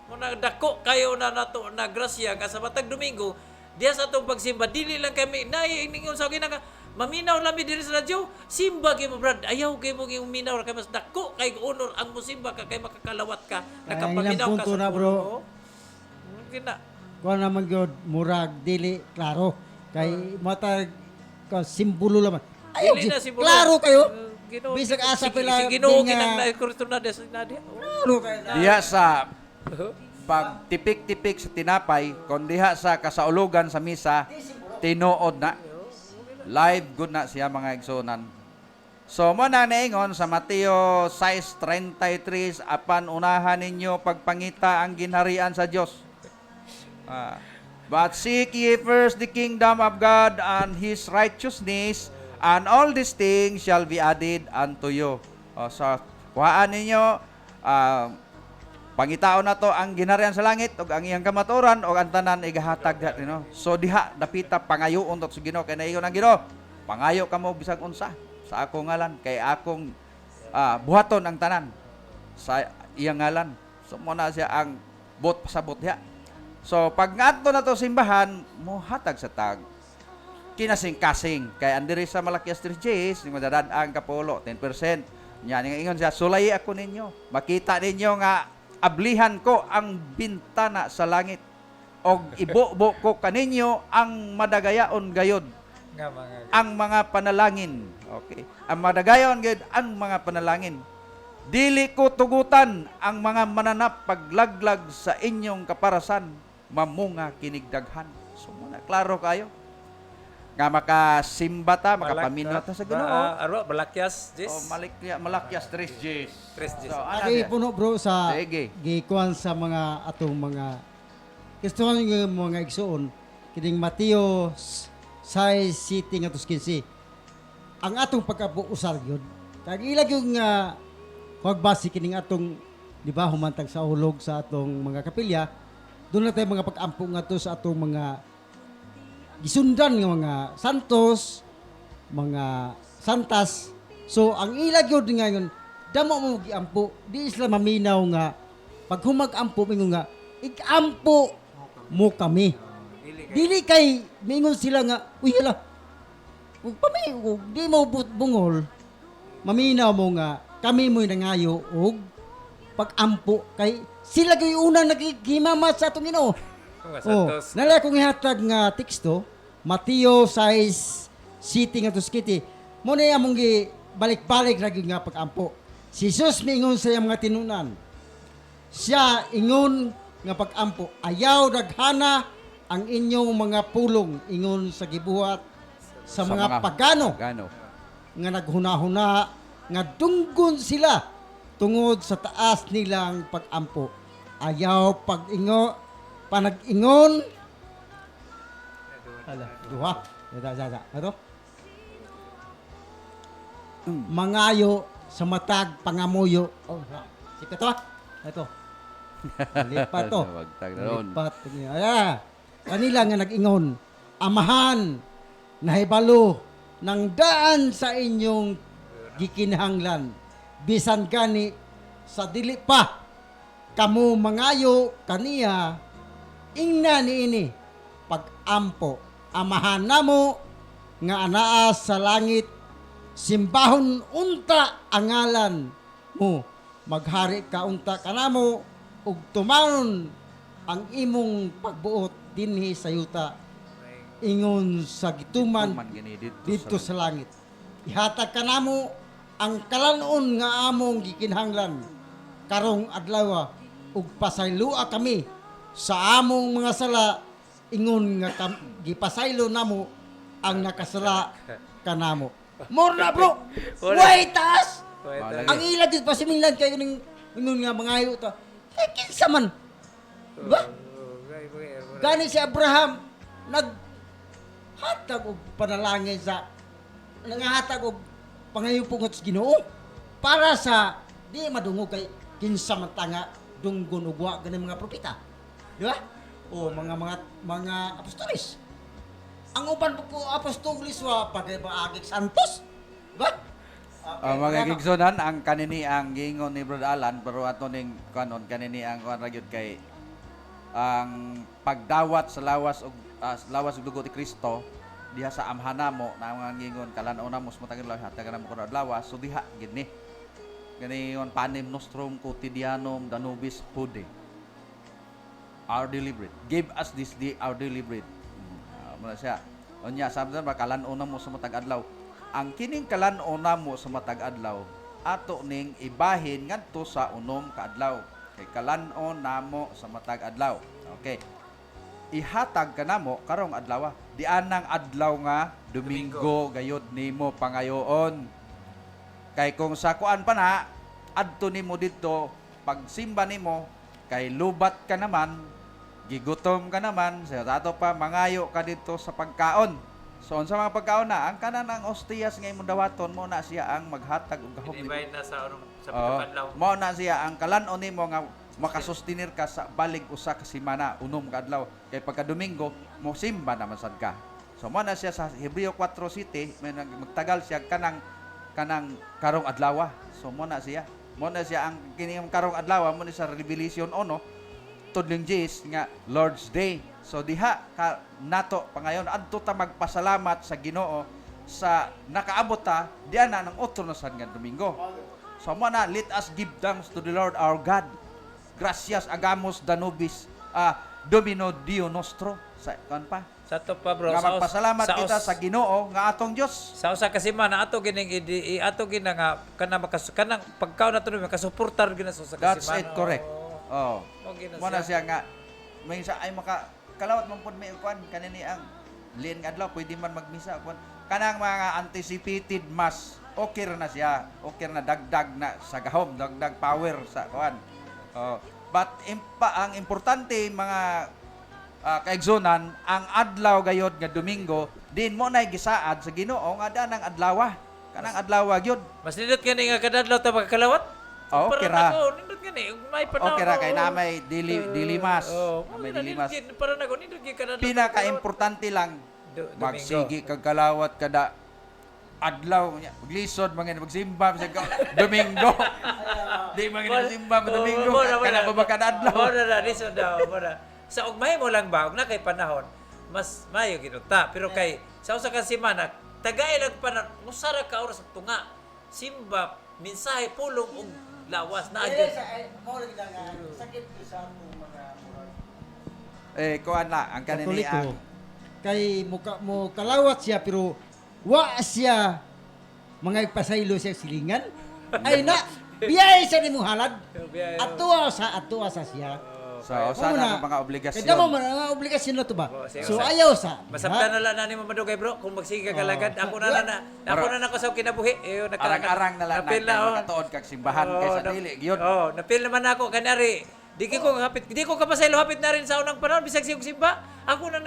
Muna dako kayo na nato na grasya nga sa matag Domingo diya sa atong pagsimba dili lang kami ningon sa gina nga maminaw lami diri sa radyo simba kay mo brad ayaw kay mo ging minaw kay mas dako kay honor ang musimba ka kay makakalawat ka nakapaminaw ka sa na bro. Gina Kuha naman yun, murag, dili, klaro. Kay matag, simbolo laman. Ayaw, Dili na simbolo. klaro kayo. Ginoo Bisag asa pila. si Ginoo ginang na Nadia. Klaro kayo na. Diha sa pag tipik-tipik sa tinapay, kon diha sa kasaulugan sa misa, tinuod na. Live good na siya, mga igsunan. So mo na naingon sa Mateo 6:33, apan unahan ninyo pagpangita ang ginharian sa Dios. But seek ye first the kingdom of God and His righteousness, and all these things shall be added unto you. So kuhaan ninyo, pangitaon na to ang ginharian sa langit ug ang iyang kamaturan ug ang tanan igahatag no. So diha dapita pangayoon to sa Ginoo kay naingon ang Ginoo. Pangayo kamo bisag unsa sa akong ngalan kay akong buhaton ang tanan sa iyang ngalan. So mo na siya ang bot pasabot diha. So pag ngadto na to simbahan mo hatag sa tag kinasing-kasing kay andiri sa Malakyas 3:10 ning madadaan kapulo 10%. Nya ning ingon siya sulay ako ninyo. Makita ninyo nga ablihan ko ang bintana sa langit og ibubo ko kaninyo ang madagayaon gayod ang mga panalangin. Okay, ang madagayaon gayod ang mga panalangin. Dili ko tugutan ang mga mananap paglaglag sa inyong kaparasan mamunga kinigdaghan. So muna klaro kayo nga makasimba ta, makapaminaw ta sa Ginoo. Balakyas, Jis. Malakyas 3 Gs. Tres Jis. So, Aki puno bro sa Sige. gikuan sa mga atong mga gusto nga mga igsoon kining Mateo 6:7 nga 15. Ang atong pagkabuusar gyud. Kag ilag yung pagbasi kining atong di ba humantag sa hulog sa atong mga kapilya. Doon na tayo mga pag-ampo nga to sa atong mga gisundan nga mga santos, mga santas. So ang ilag yun ngayon, damo mo giampo, di isla maminaw nga pag humag-ampo mingon nga igampo mo kami. Dili kay mingon sila nga uy hala. Ug pami ug di mo bungol. Maminaw mo nga kami mo'y nangayo og pag-ampo kay sila gyud unang naghimamat sa atong Ginoo. Mga Oh, santos. nala kong ihatag nga teksto, Mateo 6:7 nga tuskiti. Mo na among gi balik-balik ra gyud nga pag-ampo. Si Jesus miingon sa iyang mga tinunan. Siya ingon nga pag-ampo, ayaw daghana ang inyong mga pulong ingon sa gibuhat sa mga pagano nga naghuna-huna nga dunggon sila tungod sa taas nilang pag-ampo. Ayaw panag-ingon. Hala, duha. Dada. Ato? Mangayo sa matag pangamuyo. Oh, sika to. Ito. Lipat to. Wagtag na ron. Lipat. Ayan. Kanila nga nag-ingon. Amahan, nahibalo ng daan sa inyong gikinahanglan. Bisan gani sa dili pa kamo mangayo kaniya ingna niini pag-ampo amahan namo nga anaa sa langit simbahon unta ang ngalan mo maghari ka unta kanamo ug tumanon ang imong pagbuot dinhi sa yuta ingon sa gituman dito sa langit ihatag kanamo ang kalanon nga among gikinahanglan karong adlaw ug pasaylua kami sa among mga sala ingon nga gipasaylo namo ang nakasala kanamo. More na bro. Wait taas. Ang ila gid pasimilan kay ning ingon nga mangayo ta. Kinsa man. Ba? Gani si Abraham naghatag og panalangin sa nangahatag og pangayupungot sa Ginoo para sa di madungog kay kinsa man tanga dunggon ug wa ganing mga propeta. Di ba? O mga apostolis. Ang uban po apostolis wa pagay maagik santos. Di ba? Mga gigsonan ang kanini ang giingon ni Brother Alan pero ato ning kanon kanini ang kuan ra gyud kay ang pagdawat sa lawas ug dugo ti Kristo diha sa amhana mo na mga ngingon kalan-o na mo sa matagin lawas hatagan na mo kuno adlaw so diha gid ni ganiyon panem nostrum quotidianum danubis hodie our daily bread give us this day our daily bread muna siya unya sabdan ba kalan-o na mo sa matag adlaw ang kining kalan-o na mo sa matag adlaw ato ning ibahin ngadto sa unom ka adlaw kay kalan-o na mo sa matag adlaw okay ihatag ka namo karong adlaw. Di anang adlaw nga Domingo gayud nimo pangayoon. Kay kung sa kuan pa na adto nimo didto pagsimba nimo kay lubat ka naman, gigutom ka naman, sa ato pa mangayo ka dito sa pagkaon. So sa mga pagkaon na ang kanan ang ostiyas nga imong dawaton mo na siya ang maghatag og gahom. Invite na sa pagkadlaw. Mo na siya ang kalan-on nimo nga makasustinir ka sa balig usa ka semana unom ka adlaw kay pagka Domingo mo simba naman sad ka. So mo na siya sa Hebreo 4:7 may magtagal siya kanang karong adlaw. So mo na siya ang kini karong adlaw mo ni sa Revelation 1 tudling Gs nga Lord's Day. So diha ka nato pangayon adto ta magpasalamat sa Ginoo sa nakaabot ta diyan na ng otro na sad nga Domingo. So mo na let us give thanks to the Lord our God. Gracias agamos Danubis Domino Dio nostro sa kan pa Sa to pa bro. nga magpasalamat kita sa Ginoo nga atong Dios Sa usa ka semana ato gining ato gina nga kanang pagkaon nato makasuportar gina sa usa ka that's semana. it correct Mo gina mo na siya nga may sa ay maka kalawat man pud may kuan kanini ang liin nga adlaw pwede man magmisa kun kanang mga anticipated mass okay ra na siya, okay na dagdag na sa gahom, dagdag power sa kuan. But ang importante mga kaigsunan, ang adlaw gayod nga Domingo, din mo na gisaad sa Ginoo nga danang adlawa. Kanang adlawa gyud. Mas nindot gani nga kadadlaw ta pagkalawat. Okay ra. Nindot gani may panahon. Okay ra kay na may dilimas. May May dilimas. para na ko nindot gani kadadlaw. Pinaka-importante lang magsigi kag kalawat kada adlaw nya. Maglisod mga magsimba sa Domingo. Di mga simba sa Domingo. Kana ba kada adlaw? Mora lisod daw, mora. Sa ugmay mo lang ba, ug na kay panahon, mas mayo ginuta. Pero kay sa usa ka semana, tagay lang pa na musara ka oras sa tunga. Simba, mensahe pulong og lawas na adyo. sakit ko sa atong mga murag Kuan na ang kanini Katoliko. ang Kay mo kalawat siya pero wa siya mga ipasaylo siya silingan. Ay na, biyay sa nimo halad. Biyay, Atua sa siya. sa usa na mga obligasyon. Kaya mo man ang obligasyon na to ba? sige, So usa. ayaw sa. Masabtan na lang na nimo madugay bro kung magsige ka lagad. Ako na ko sa kinabuhi. Arang-arang na lang napil na oh. makatuod kag simbahan kaysa dili gyud. Oh, napil naman ako kanari. Di ko kapasaylo hapit na rin sa unang panahon bisag siyog simba. Ako na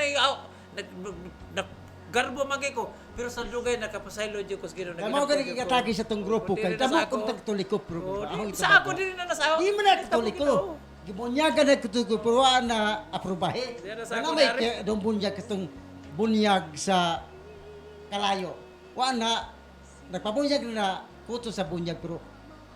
garbo magay ko pero sa dugay nakapasaylo jud ko sa Ginoo. Tama ko nagkatagi sa tong grupo kay tama ko katoliko Oh, bro. sa ako din na nasa. Di man na katoliko. Gibunyagan na katoliko pero wa na aprobahe. Di na sa Ano ako may nari. dong bunyag katong bunyag sa kalayo. Wa na nagpabunyag na kuto sa bunyag pero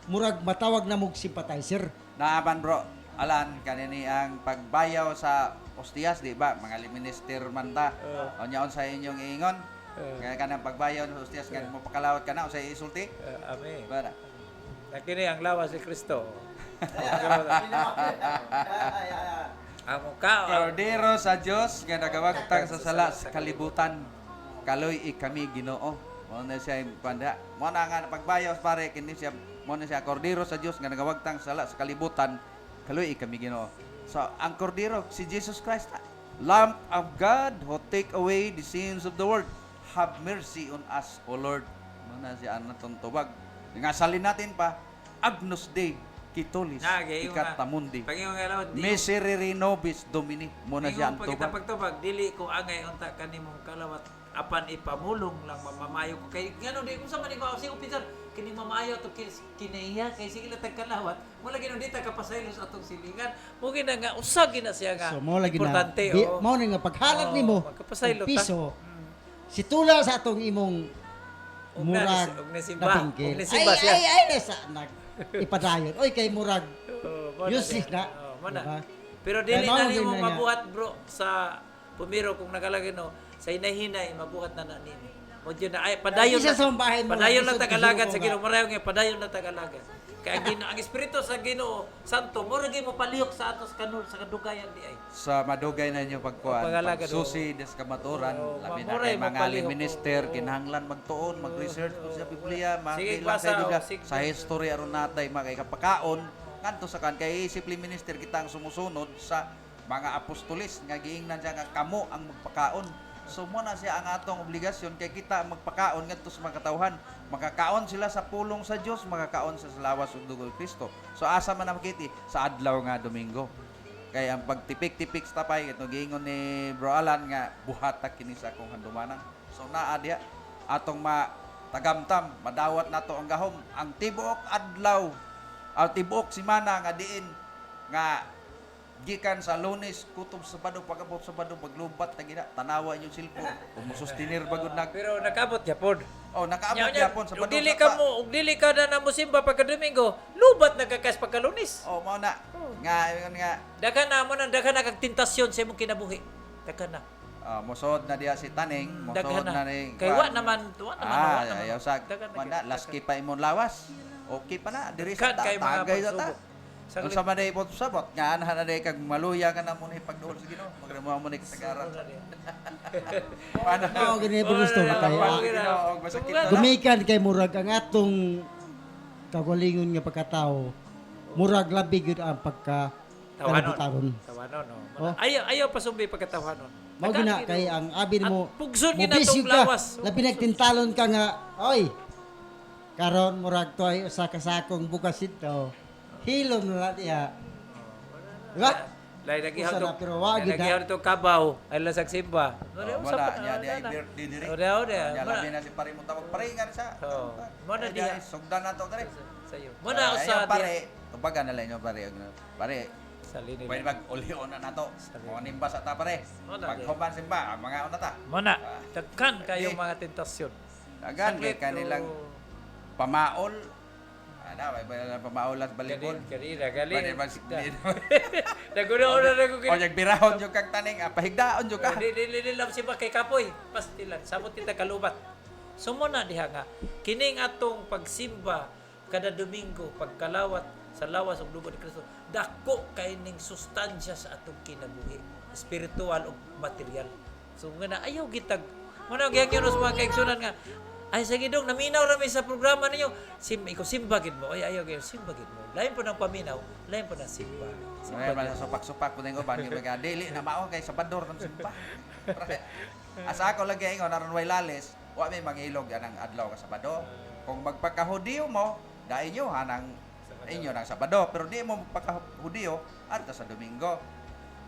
murag matawag na mog sympathizer. Naaman bro, alan kanini ang pagbayaw sa ostias di ba mga minister man ta. O nyaon sa inyong ingon. Kaya kanang pagbayaw sa ostias kan mo pakalawat ka na o sa isulti. Amen. Para. Nakini ang lawas ni Kristo. Ang mukha. Cordero sa Dios nga nagawagtang sa sala sa kalibutan. Kaloy kami Ginoo. Mo na siya panda. Mo na nga pagbayaw pare kini siya mo na siya Cordero sa Dios nga nagawagtang sa sala sa kalibutan. Kaloy kami Ginoo. So ang Cordero si Jesus Christ, Lamb of God who take away the sins of the world. Have mercy on us, O Lord. Mo na siya anatong tubag. Nga salin natin pa Agnus Dei Kitolis ikatamundi. Pagingong alawat. Miserere nobis Domini. Mo na siya ang tubag. Pagtapag dili ko angay unta kanimong kalawat apan ipamulong lang mamamayo ko kay ngano di kung sa man ko si opisyal kini mamayo to kinaiya kay sige la tagkalawat mo lagi no dita kapasaylo sa atong silingan mo gina nga usag gina siya nga So mo lagi na importante mo na nga paghalat nimo magkapasaylo og piso. Si tula sa atong imong murag og nasimba napinggil. og nasimba siya Ay na sa nag ipadayon. Oy kay murag useless na. mana. Diba? Pero dili Kaya na mao nimo din na nga. mabuhat bro sa pumiro kung nakalagay no sa hinay-hinay mabuhat na nimo. Mo na ay padayon Isa sa bahay mo. padayon lang isod- tagalagan isod sa ko Ginoo nga. marayo nga padayon lang tagalagan. Kaya ang espiritu sa Ginoo Santo mo ra mo palihok sa atos kanul sa kadugayan di ay. Sa madugay na inyo pagkuhan, Pag-alaga, pagsusi des kamaturan, labi na mamuray kay mo mga palihok. minister, kinahanglan magtuon, mag-research po sa Biblia, Sige, lang basa, kayo duga, sige. sa history aron natay mga kay kapakaon, kanto sa kan kay isipli minister kita ang sumusunod sa mga apostolis nga giingnan siya nga kamo ang magpakaon. So mo na siya ang atong obligasyon kay kita ang magpakaon ngadto sa mga katawhan. Makakaon sila sa pulong sa Dios, makakaon sa lawas ug dugo ni Kristo. So asa man makiti sa adlaw nga Domingo. Kaya ang pagtipik-tipik sa tapay ito giingon ni Bro Alan nga buhatak kini sa akong handumanan. So naa diha atong tagamtam madawat nato ang gahom ang tibuok adlaw tibuok semana nga diin nga gikan sa Lunes kutob Sabado pagabot Sabado paglubat na gina tanawa yung cellphone ug musustinir bagud nag Pero nakabot gyapon. nakaabot gyapon sa Ug Sabado. dili ka na musimba pagka Domingo, lubat nagkakas pagka Lunes. Mao na nga Daghan na kag tentasyon sa imong kinabuhi. Daghan na. mosod na diha si Taning, mosod Daghan na na. ni Kay wa naman. ayaw sa Daghan na mana gyud, laski pa imong lawas. Okay pa na diri sa Daghan kay mga tagay sa ta. pagsubok. Kung sa maday po sabot, nga na day kag maluya ka na mo ni pagduol sa Ginoo. Magremuha mo ni kasagaran. Paano? Mao gani po gusto Wala, kay wala. Ginoo og masakit na. gumikan kay murag ang atong kagalingon nga pagkatao. Murag labi gyud ang pagka Tawanon. kalabutan. katawhanon no. Oh. Ayaw pasumbi pagkatawhanon. Mao gina kay ang abi mo. Pugson mo gina busy tong ka. lawas. Labi nagtintalon ka nga, oy. Karon murag to ay usa ka sakong bukas ito. Hilom na diha. Diba? Lay lagi Usa ha na, pero wag gid na. to kabaw ay lasag simba. Wala niya di ay birthday diri. Oda. Nya labi na si pare mo tawag pare nga sa. Mo na diha Sugdan na to diri. sayo. Mo na usa pare. Tubagan na lang nyo pare. Pare, sa lini. pwede mag-ulion na nato. Kung nimba sa ta pare. Wala, Maghuban simba, ang mga una ta. Mo na dagkan kayo mga tentasyon. Dagan kay kanilang pamaol. Ada, may pamaol at balibol. Kanina, Pwede galing. mag Naguna-una na ko. O nagbirahon yung kang taning, pahigdaon yung ka. Dili lang si kay kapoy. Pastilan, samot kita kalubat. Sumo na diha nga. Kining atong pagsimba kada Domingo, pagkalawat sa lawas ug lubot ni Kristo, dako kay ning sustansya sa atong kinabuhi, spiritual ug material. So nga na ayaw gitag. Muna gyud sa mga kaigsunan nga ay sige dong naminaw ra mi sa programa ninyo. Iko simba gid mo. Ay ayaw gyud simba gid mo. Lain po ng paminaw, lain po ng simba. May mga supak-supak po ng uban, yung mga dili na mao kay sabador ng simpa. Asa ako lagi ingon aron way lales, wa may mangilog anang adlaw ka Sabado. Kung magpakahudiyo mo, dai inyo hanang inyo nang Sabado, pero di mo magpakahudiyo adto sa Domingo.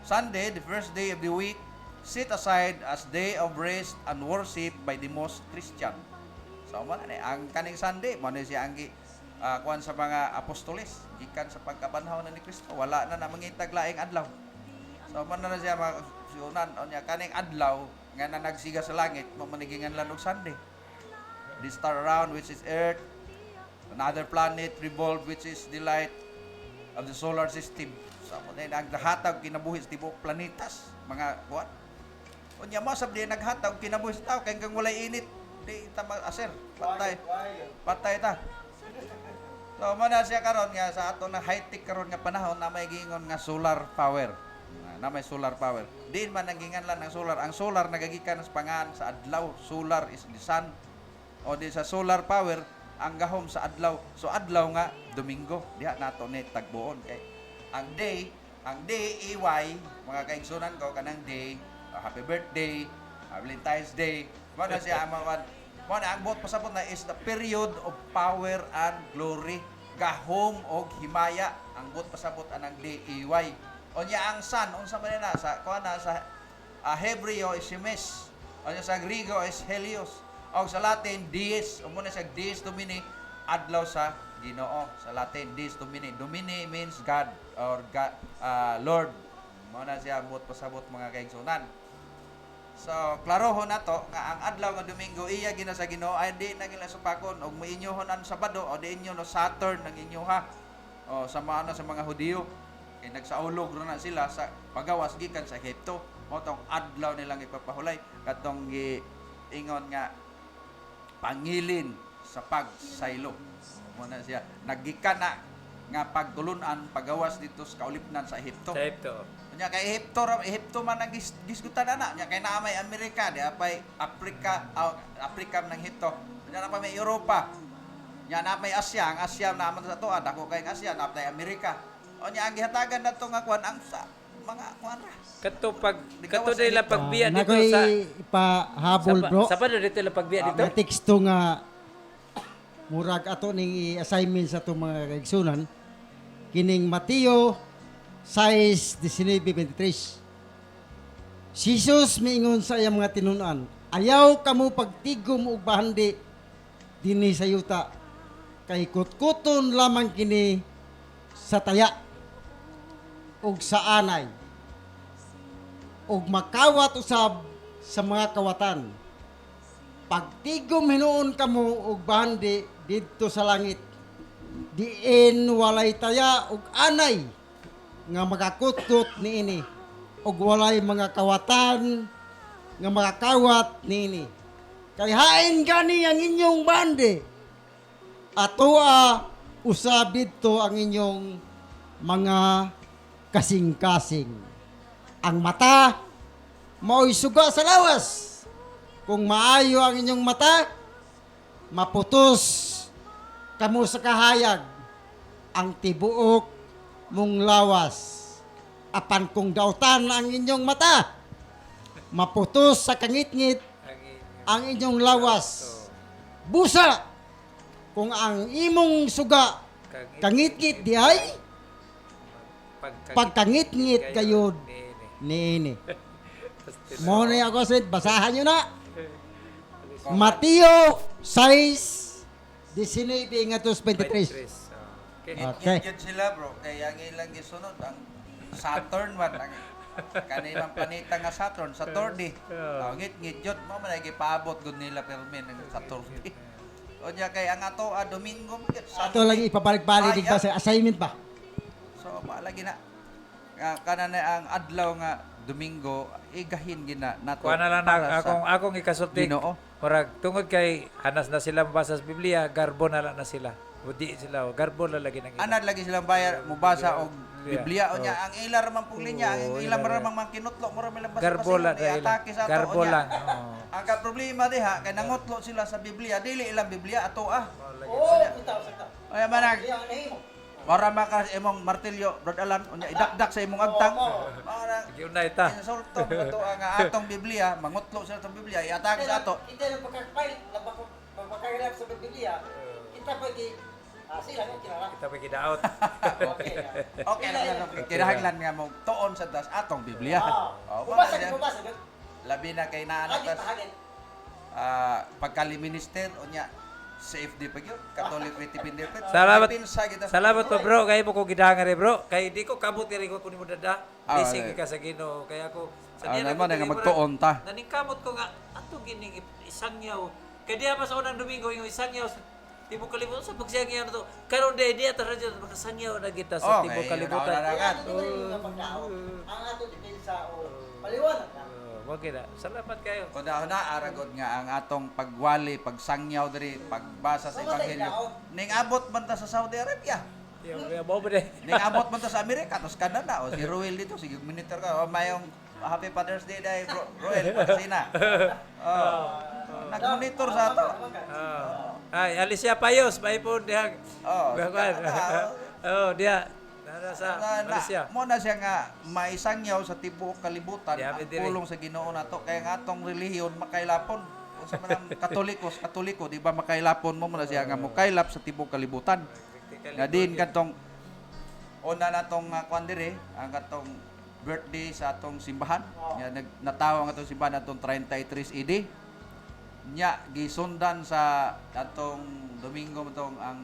Sunday, the first day of the week, set aside as day of rest and worship by the most Christian. So mo na ang kaning Sunday, mo na siya ang kuan sa mga apostoles gikan sa pagkabanhaw na ni Kristo, wala na mangitag laing adlaw. So man na siya masunan onya kaning adlaw nga na nagsiga sa langit mo manigingan lang og Sunday. The star around which is earth, another planet revolve which is the light of the solar system. So mo na ang hatag kinabuhi sa tibok planetas mga kuan. Onya mo sabdi naghatag kinabuhi sa tao kay kang walay init di ta aser patay ta. So, mana siya karon nga sa ato na high-tech karon nga panahon na may gingon nga solar power. Na may solar power. Diin man nanggingan lang ng solar. Ang solar nagagikan sa pangan sa adlaw. Solar is the sun. O di sa solar power ang gahom sa adlaw. So adlaw nga Domingo. Diha nato ni tagbuon kay ang day EY mga kaigsunan ko kanang day happy birthday, Valentine's Day. Mana siya ang buot pasabot na is the period of power and glory. Gahom og himaya ang buot pasabot anang DEY. Onya ang sun unsa man na sa kuana sa Hebreo is Shemesh. Onya sa Griego is Helios. Og sa Latin Dies. Umo na siya Dies Domini adlaw sa Ginoo. Sa Latin Dies Domini. Domini means God or God, Lord. Mo na siya buot pasabot mga kaigsunan. So, klarohon nato nga ang adlaw nga Domingo iya gina sa Ginoo ay di na gila supakon og moinyohon ang Sabado o di inyo no Saturn nang inyo ha. O sama na sa mga Hudiyo kay nagsaulog ra na sila sa pagawas gikan sa Ehipto. Mo tong adlaw nilang ipapahulay katong ingon nga pangilin sa pagsaylo. Mo na siya naggikan na nga pagtulunan pagawas dito sa kaulipnan sa Ehipto. Sa ito. Nya kay Ehipto man ang gisgutan na nya kay naa may Amerika di apay Africa nang Ehipto nya na pa may Europa nya na may Asia ang Asia naman sa tuwa dako kay Asia na tay Amerika o nya ang gihatagan nato nga kuan ang sa mga kuan ra Kato nila pagbiya dito Nakoy sa ipahabol bro. Sa pa dito la pagbiya dito. May teksto nga murag ato ning i-assignment sa itong mga kaigsunan kining Mateo 6:19-23. Si Jesus miingon sa iyang mga tinunan, ayaw kamo pagtigom og bahandi dinhi sa yuta kay kutkuton lamang kini sa taya og sa anay og makawat usab sa mga kawatan. Pagtigom hinuon kamo og bahandi didto sa langit, diin walay taya og anay nga magakutkot niini og walay mga kawatan nga makakawat niini. Kay hain gani ang inyong bande. Atoa usab didto ang inyong mga kasing-kasing. Ang mata mao'y suga sa lawas. Kung maayo ang inyong mata, maputos kamo sa kahayag ang tibuok mong lawas. apan kung dautan ang inyong mata, maputos sa kangit-ngit ang inyong lawas. Busa, kung ang imong suga kangit-ngit di ay, pagkangit-ngit kayo niini. Mo na ako sid, basahan nyo na. Mateo 6:19 nga 23. Okay. Ngit sila bro, kaya ang ilang gisunod ang Saturn man ang kanimang panita nga Saturn, Saturday. Ngit jud mo man gipaabot gud nila permin ng Saturday. Onya kay ang ato Domingo Ato lang ipabalik-balik din pa sa assignment pa. So malagi na kana na ang adlaw nga Domingo igahin gina nato. Kuha na lang na akong ikasulti. Murag tungod kay hanas na sila mabasa sa Biblia, garbo na lang na sila. Budi sila, garbo na lagi nang Anad lagi silang bayar mubasa og Biblia o niya ang ila ramang puglinya ang ila ramang mankinutlo mo ra lang basa garbo lang atake sa ato garbo lang. Ang ka problema diha kay nangutlo sila sa Biblia dili ilang Biblia ato ay manag para maka imong martilyo Brad Alan unya idakdak sa imong agtang para giunay ta insulto mo to ang atong Biblia mangutlo sila sa Biblia iatake sa ato Kita na pagkakailan sa Biblia. Kita pa sila nga kilala. kita pa gidaot. Okay lang kinahanglan nga mo tuon sa das atong Biblia. Bubasa. Labi na kay naanatas pagkaliminister unya CFD pa gyud Catholic Faith Independent. Salamat po bro, kay mo ko gidangare bro. Kay di ko kabot diri ko kunin mo dada. Bisig ka sa Ginoo. Kaya ako sa diya naman nga magtuon ta. Naningkamot ko nga ato gining isangyaw. Kay diya pa sa unang Domingo yung isangyaw Tibok Kalibutan sa pagsangyaw na to. Karon day diya ta radyo makasangyaw na kita sa Tibok Kalibutan. Ang ato depensa o paliwanag na. Wag na. Salamat kayo. Una aragod nga ang atong pagwali, pagsangyaw diri, pagbasa sa ebanghelyo. Ning abot man ta sa Saudi Arabia. Yeah, mo ba Ning abot man ta sa Amerika, tos Canada o si Ruel dito, sige monitor ka. O mayong Happy Father's Day day, bro. Ruel Pansina. Nag-monitor sa ato. Ay, Alicia Payos, may po diha. Dia. Nara sa Alicia. Mo na siya nga maisangyaw sa tibuok kalibutan ang diri. pulong sa Ginoo nato kay nga atong relihiyon makailapon. Unsa man ang Katoliko, di ba makailapon mo na siya nga mokailap sa tibuok kalibutan. Nga din katong una natong kuan dire, ang katong birthday sa atong simbahan. Nya natawo ang atong simbahan atong 33 AD. Nya gisundan sa atong Domingo matong ang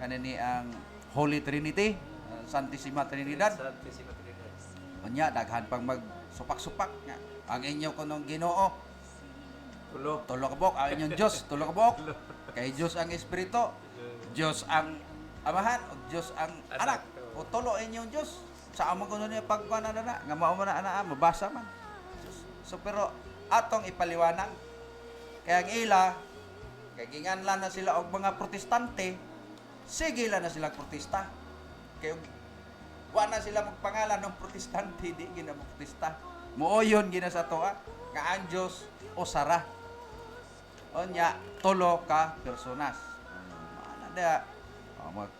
kanini ang Holy Trinity. Santissima Trinidad. Unya daghan pang magsupak-supak nga. Ang inyo kunong Ginoo tulo ka buok, ang inyong Dios tulo ka buok. Kay Dios ang Espiritu, Dios ang Amahan, ug Dios ang Anak. O tulo inyong Dios. Sa amo kuno niya pagkuan na nga mao man ana mabasa man. So pero atong ipaliwanag kay ang ila kay ginganlan na sila og mga protestante, sige lang na sila protesta. Kay wa na sila magpangalan ng protestante, di gina mo protesta. Muoyon gina sa toa nga ang Dios o Sara. Onya tulo ka personas. Ana da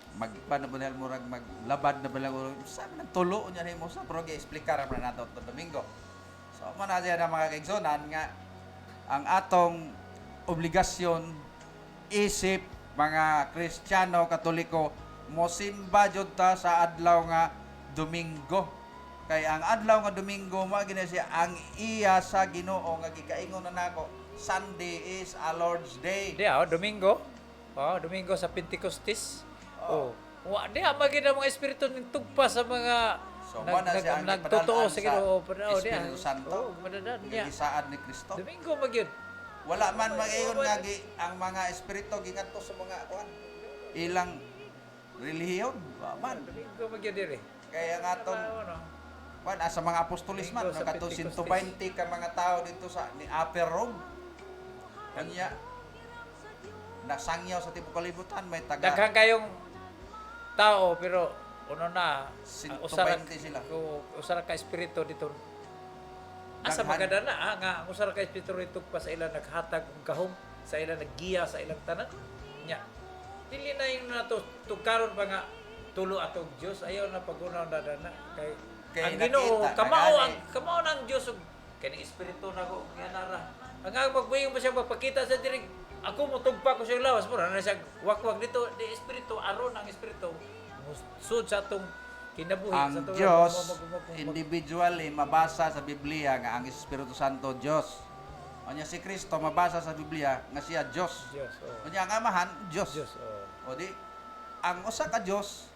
magpan na ba murag maglabad na ba lang sa nang tulo unya nimo sa pero gi-explicar na nato to Domingo. So man na siya na mga kaigsonan nga ang atong obligasyon isip mga Kristiyano Katoliko mosimba jud ta sa adlaw nga Domingo. Kay ang adlaw nga Domingo mao gina siya ang iya sa Ginoo nga gikaingon na nako. Sunday is a Lord's Day. Domingo. Domingo sa Pentecostes. Wa diha magina mga espiritu ning tugpa sa mga nagtotoo sa Ginoo. Espiritu Santo. Gisaad ni Kristo. Domingo magyud. Wala man magayon nga ang mga espiritu gingadto sa mga ilang relihiyon. Man. Domingo magyud diri. Kaya nga itong sa mga apostolis man, kato 120 ka mga tao dito sa ni Upper Rome. Kanya nasangyaw sa tibok kalibutan may taga Daghang kayong tao pero na 120 sila. Usara ka espiritu dito. Asa magadana nga usara ka espiritu dito pa sa ilang naghatag og gahom, sa ilang naggiya sa ilang tanan. Nya. Dili na yung nato tugkaron pa nga tulo atong Dios ayaw na pagunaw na dana kay Kay ang Ginoo, nakita, kamao ang Dios ug kani espiritu nako gianara. Ang pagbuhing mo siya magpakita sa diri, ako motugpa ko siya lawas mura na siya wakwak dito di espiritu aron ang espiritu sud sa atong kinabuhi sa ang atong Diyos individually mabasa sa Biblia nga ang Espiritu Santo Diyos. Unya si Kristo mabasa sa Biblia nga siya Diyos. Diyos. Oh. Unya ang amahan Diyos. Diyos. Oh. O di ang usa ka Diyos,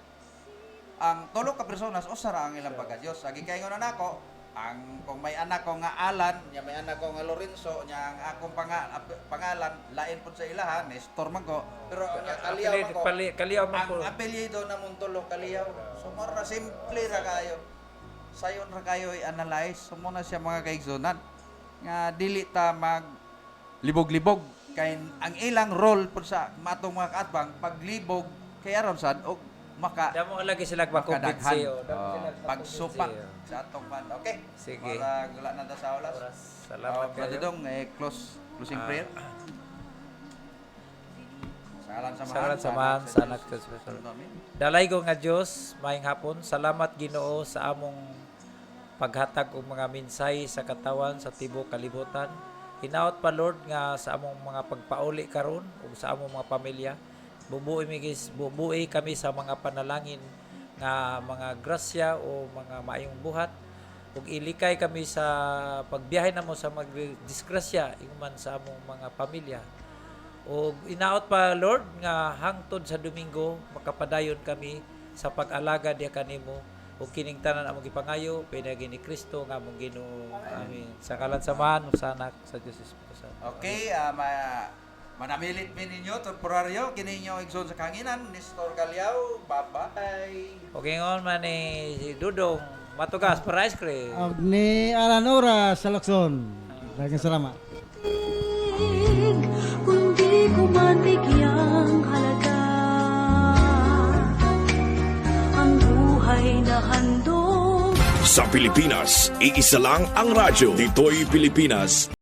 ang tulo ka personas usa ra ang ilang pagka-Diyos. Agi kay ngono nako, ang kung may anak ko nga Alan, nya may anak ko nga Lorenzo, nya ang akong pangalan lain pud sa ilahan, Nestor man ko. Pero nya Kaliyaw man ko. Kaliyaw man ko. Ang apelyido namon tulo Kaliyaw. So mo ra simple ra kayo. Sayon ra kayo i-analyze. So mo na siya mga kaigsunan nga dili ta mag libog-libog kay ang ilang role pud sa matong mga kaatbang paglibog kay aron sad og Damo lagi sila makumbinsi. pagsupak sa atong pan. Okay. Sige. Para gula na ta sa oras. Salamat Brother kayo. Dong, closing prayer. Salamat samahan sa anak sa Espiritu. Dalay ko nga Dios, maayong hapon. Salamat Ginoo sa among paghatag og mga minsay sa katawan sa tibuok kalibutan. Hinaot pa Lord nga sa among mga pagpauli karon ug sa among mga pamilya. Bubuhi kami sa mga panalangin nga mga grasya o mga maayong buhat ug ilikay kami sa pagbiyahe namo sa magdisgrasya ingon sa among mga pamilya. O inaot pa Lord nga hangtod sa Domingo makapadayon kami sa pag-alaga diha kanimo ug kining tanan among gipangayo pinagi ni Kristo nga among Ginoo. Amen. Sa kalan samahan sa anak sa Dios Espiritu Santo. Okay, manamilit mi ninyo temporaryo kini inyo igsoon sa kanginan Nestor Kaliyaw. Bye-bye. Okay ngon man ni si Dudong matugas para ice cream. Ni Alanora sa Lukson. Daghang salamat. Kung di ko man bigyang halaga ang buhay na handog. Sa Pilipinas, iisa lang ang radyo. Dito'y Pilipinas.